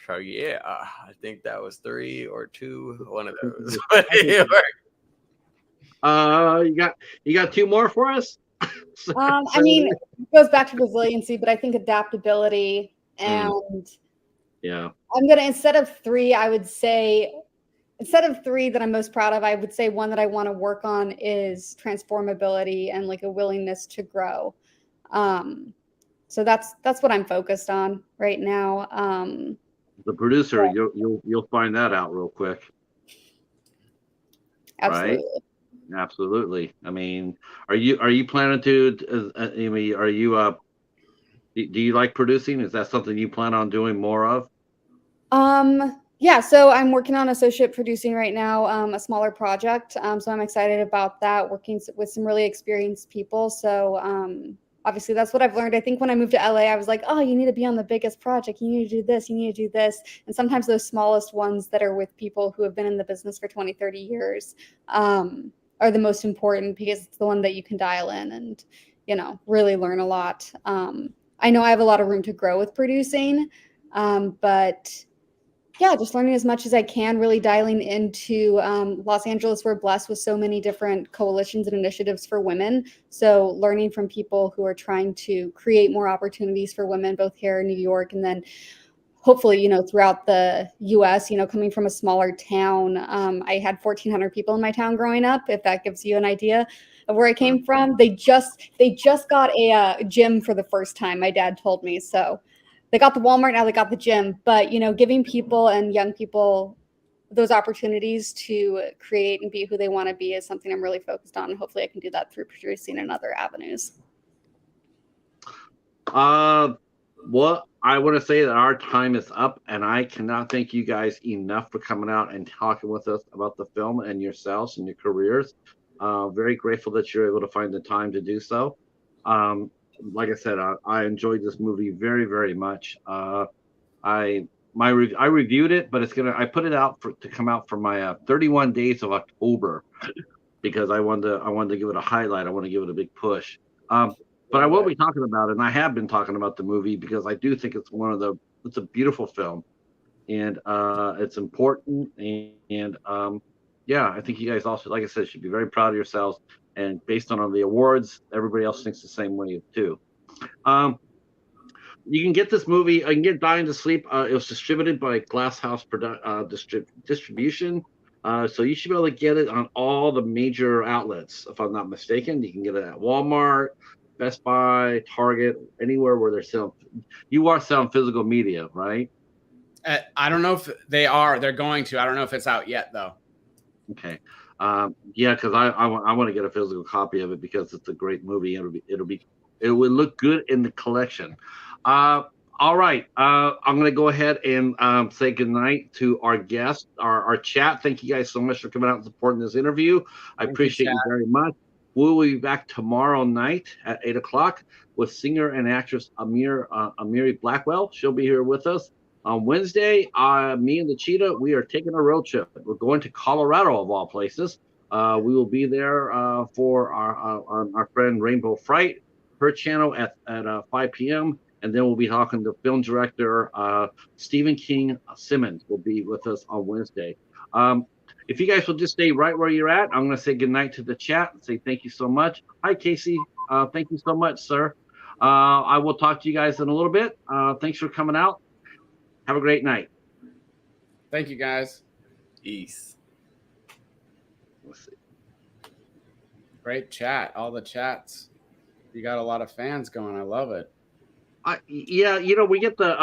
So yeah, I think that was 3 or 2, one of those. You got 2 more for us? I mean, it goes back to resiliency, but I think adaptability and yeah. I'm gonna instead of 3 that I'm most proud of, I would say one that I want to work on is transformability and like a willingness to grow. So that's what I'm focused on right now. The producer, you'll find that out real quick. Absolutely. Right? Absolutely. I mean, are you planning to? I mean, are you? Do you like producing? Is that something you plan on doing more of? Yeah. So I'm working on associate producing right now, a smaller project. So I'm excited about that. Working with some really experienced people. So obviously that's what I've learned. I think when I moved to LA, I was like, oh, you need to be on the biggest project. You need to do this. You need to do this. And sometimes those smallest ones that are with people who have been in the business for 20, 30 years are the most important because it's the one that you can dial in and, you know, really learn a lot. I know I have a lot of room to grow with producing, but yeah, just learning as much as I can, really dialing into Los Angeles. We're blessed with so many different coalitions and initiatives for women. So learning from people who are trying to create more opportunities for women, both here in New York and then hopefully, you know, throughout the US, you know, coming from a smaller town. I had 1,400 people in my town growing up, if that gives you an idea of where I came from. They just got a gym for the first time, my dad told me. So they got the Walmart, now they got the gym. But, you know, giving people and young people those opportunities to create and be who they want to be is something I'm really focused on. And hopefully I can do that through producing and other avenues. Well, I want to say that our time is up, and I cannot thank you guys enough for coming out and talking with us about the film and yourselves and your careers. Very grateful that you're able to find the time to do so. Like I said, I enjoyed this movie very, very much. I reviewed it, but I put it out to come out for my 31 days of October because I wanted to give it a highlight. I want to give it a big push. But I will be talking about it, and I have been talking about the movie because I do think it's a beautiful film, and it's important, and yeah, I think you guys also, like I said, should be very proud of yourselves. And based on the awards, everybody else thinks the same way too. You can get this movie. I can get Dying to Sleep. It was distributed by Glass House Distribution. So you should be able to get it on all the major outlets, if I'm not mistaken. You can get it at Walmart, Best Buy, Target, anywhere where they're selling. You are selling physical media, right? I don't know if they are. They're going to. I don't know if it's out yet, though. Okay. Yeah, because I want to get a physical copy of it because it's a great movie. It would look good in the collection. All right. I'm going to go ahead and say goodnight to our guest, our chat. Thank you guys so much for coming out and supporting this interview. I appreciate you very much. We will be back tomorrow night at 8 o'clock with singer and actress Amiri Blackwell. She'll be here with us. On Wednesday, me and the Cheetah, we are taking a road trip. We're going to Colorado, of all places. We will be there for our friend Rainbow Fright, her channel at 5 p.m. And then we'll be talking to film director Stephen King Simmons will be with us on Wednesday. If you guys will just stay right where you're at, I'm going to say goodnight to the chat and say thank you so much. Hi, Casey. Thank you so much, sir. I will talk to you guys in a little bit. Thanks for coming out. Have a great night. Thank you, guys. Peace. Let's see. Great chat. All the chats. You got a lot of fans going. I love it. Yeah, we get the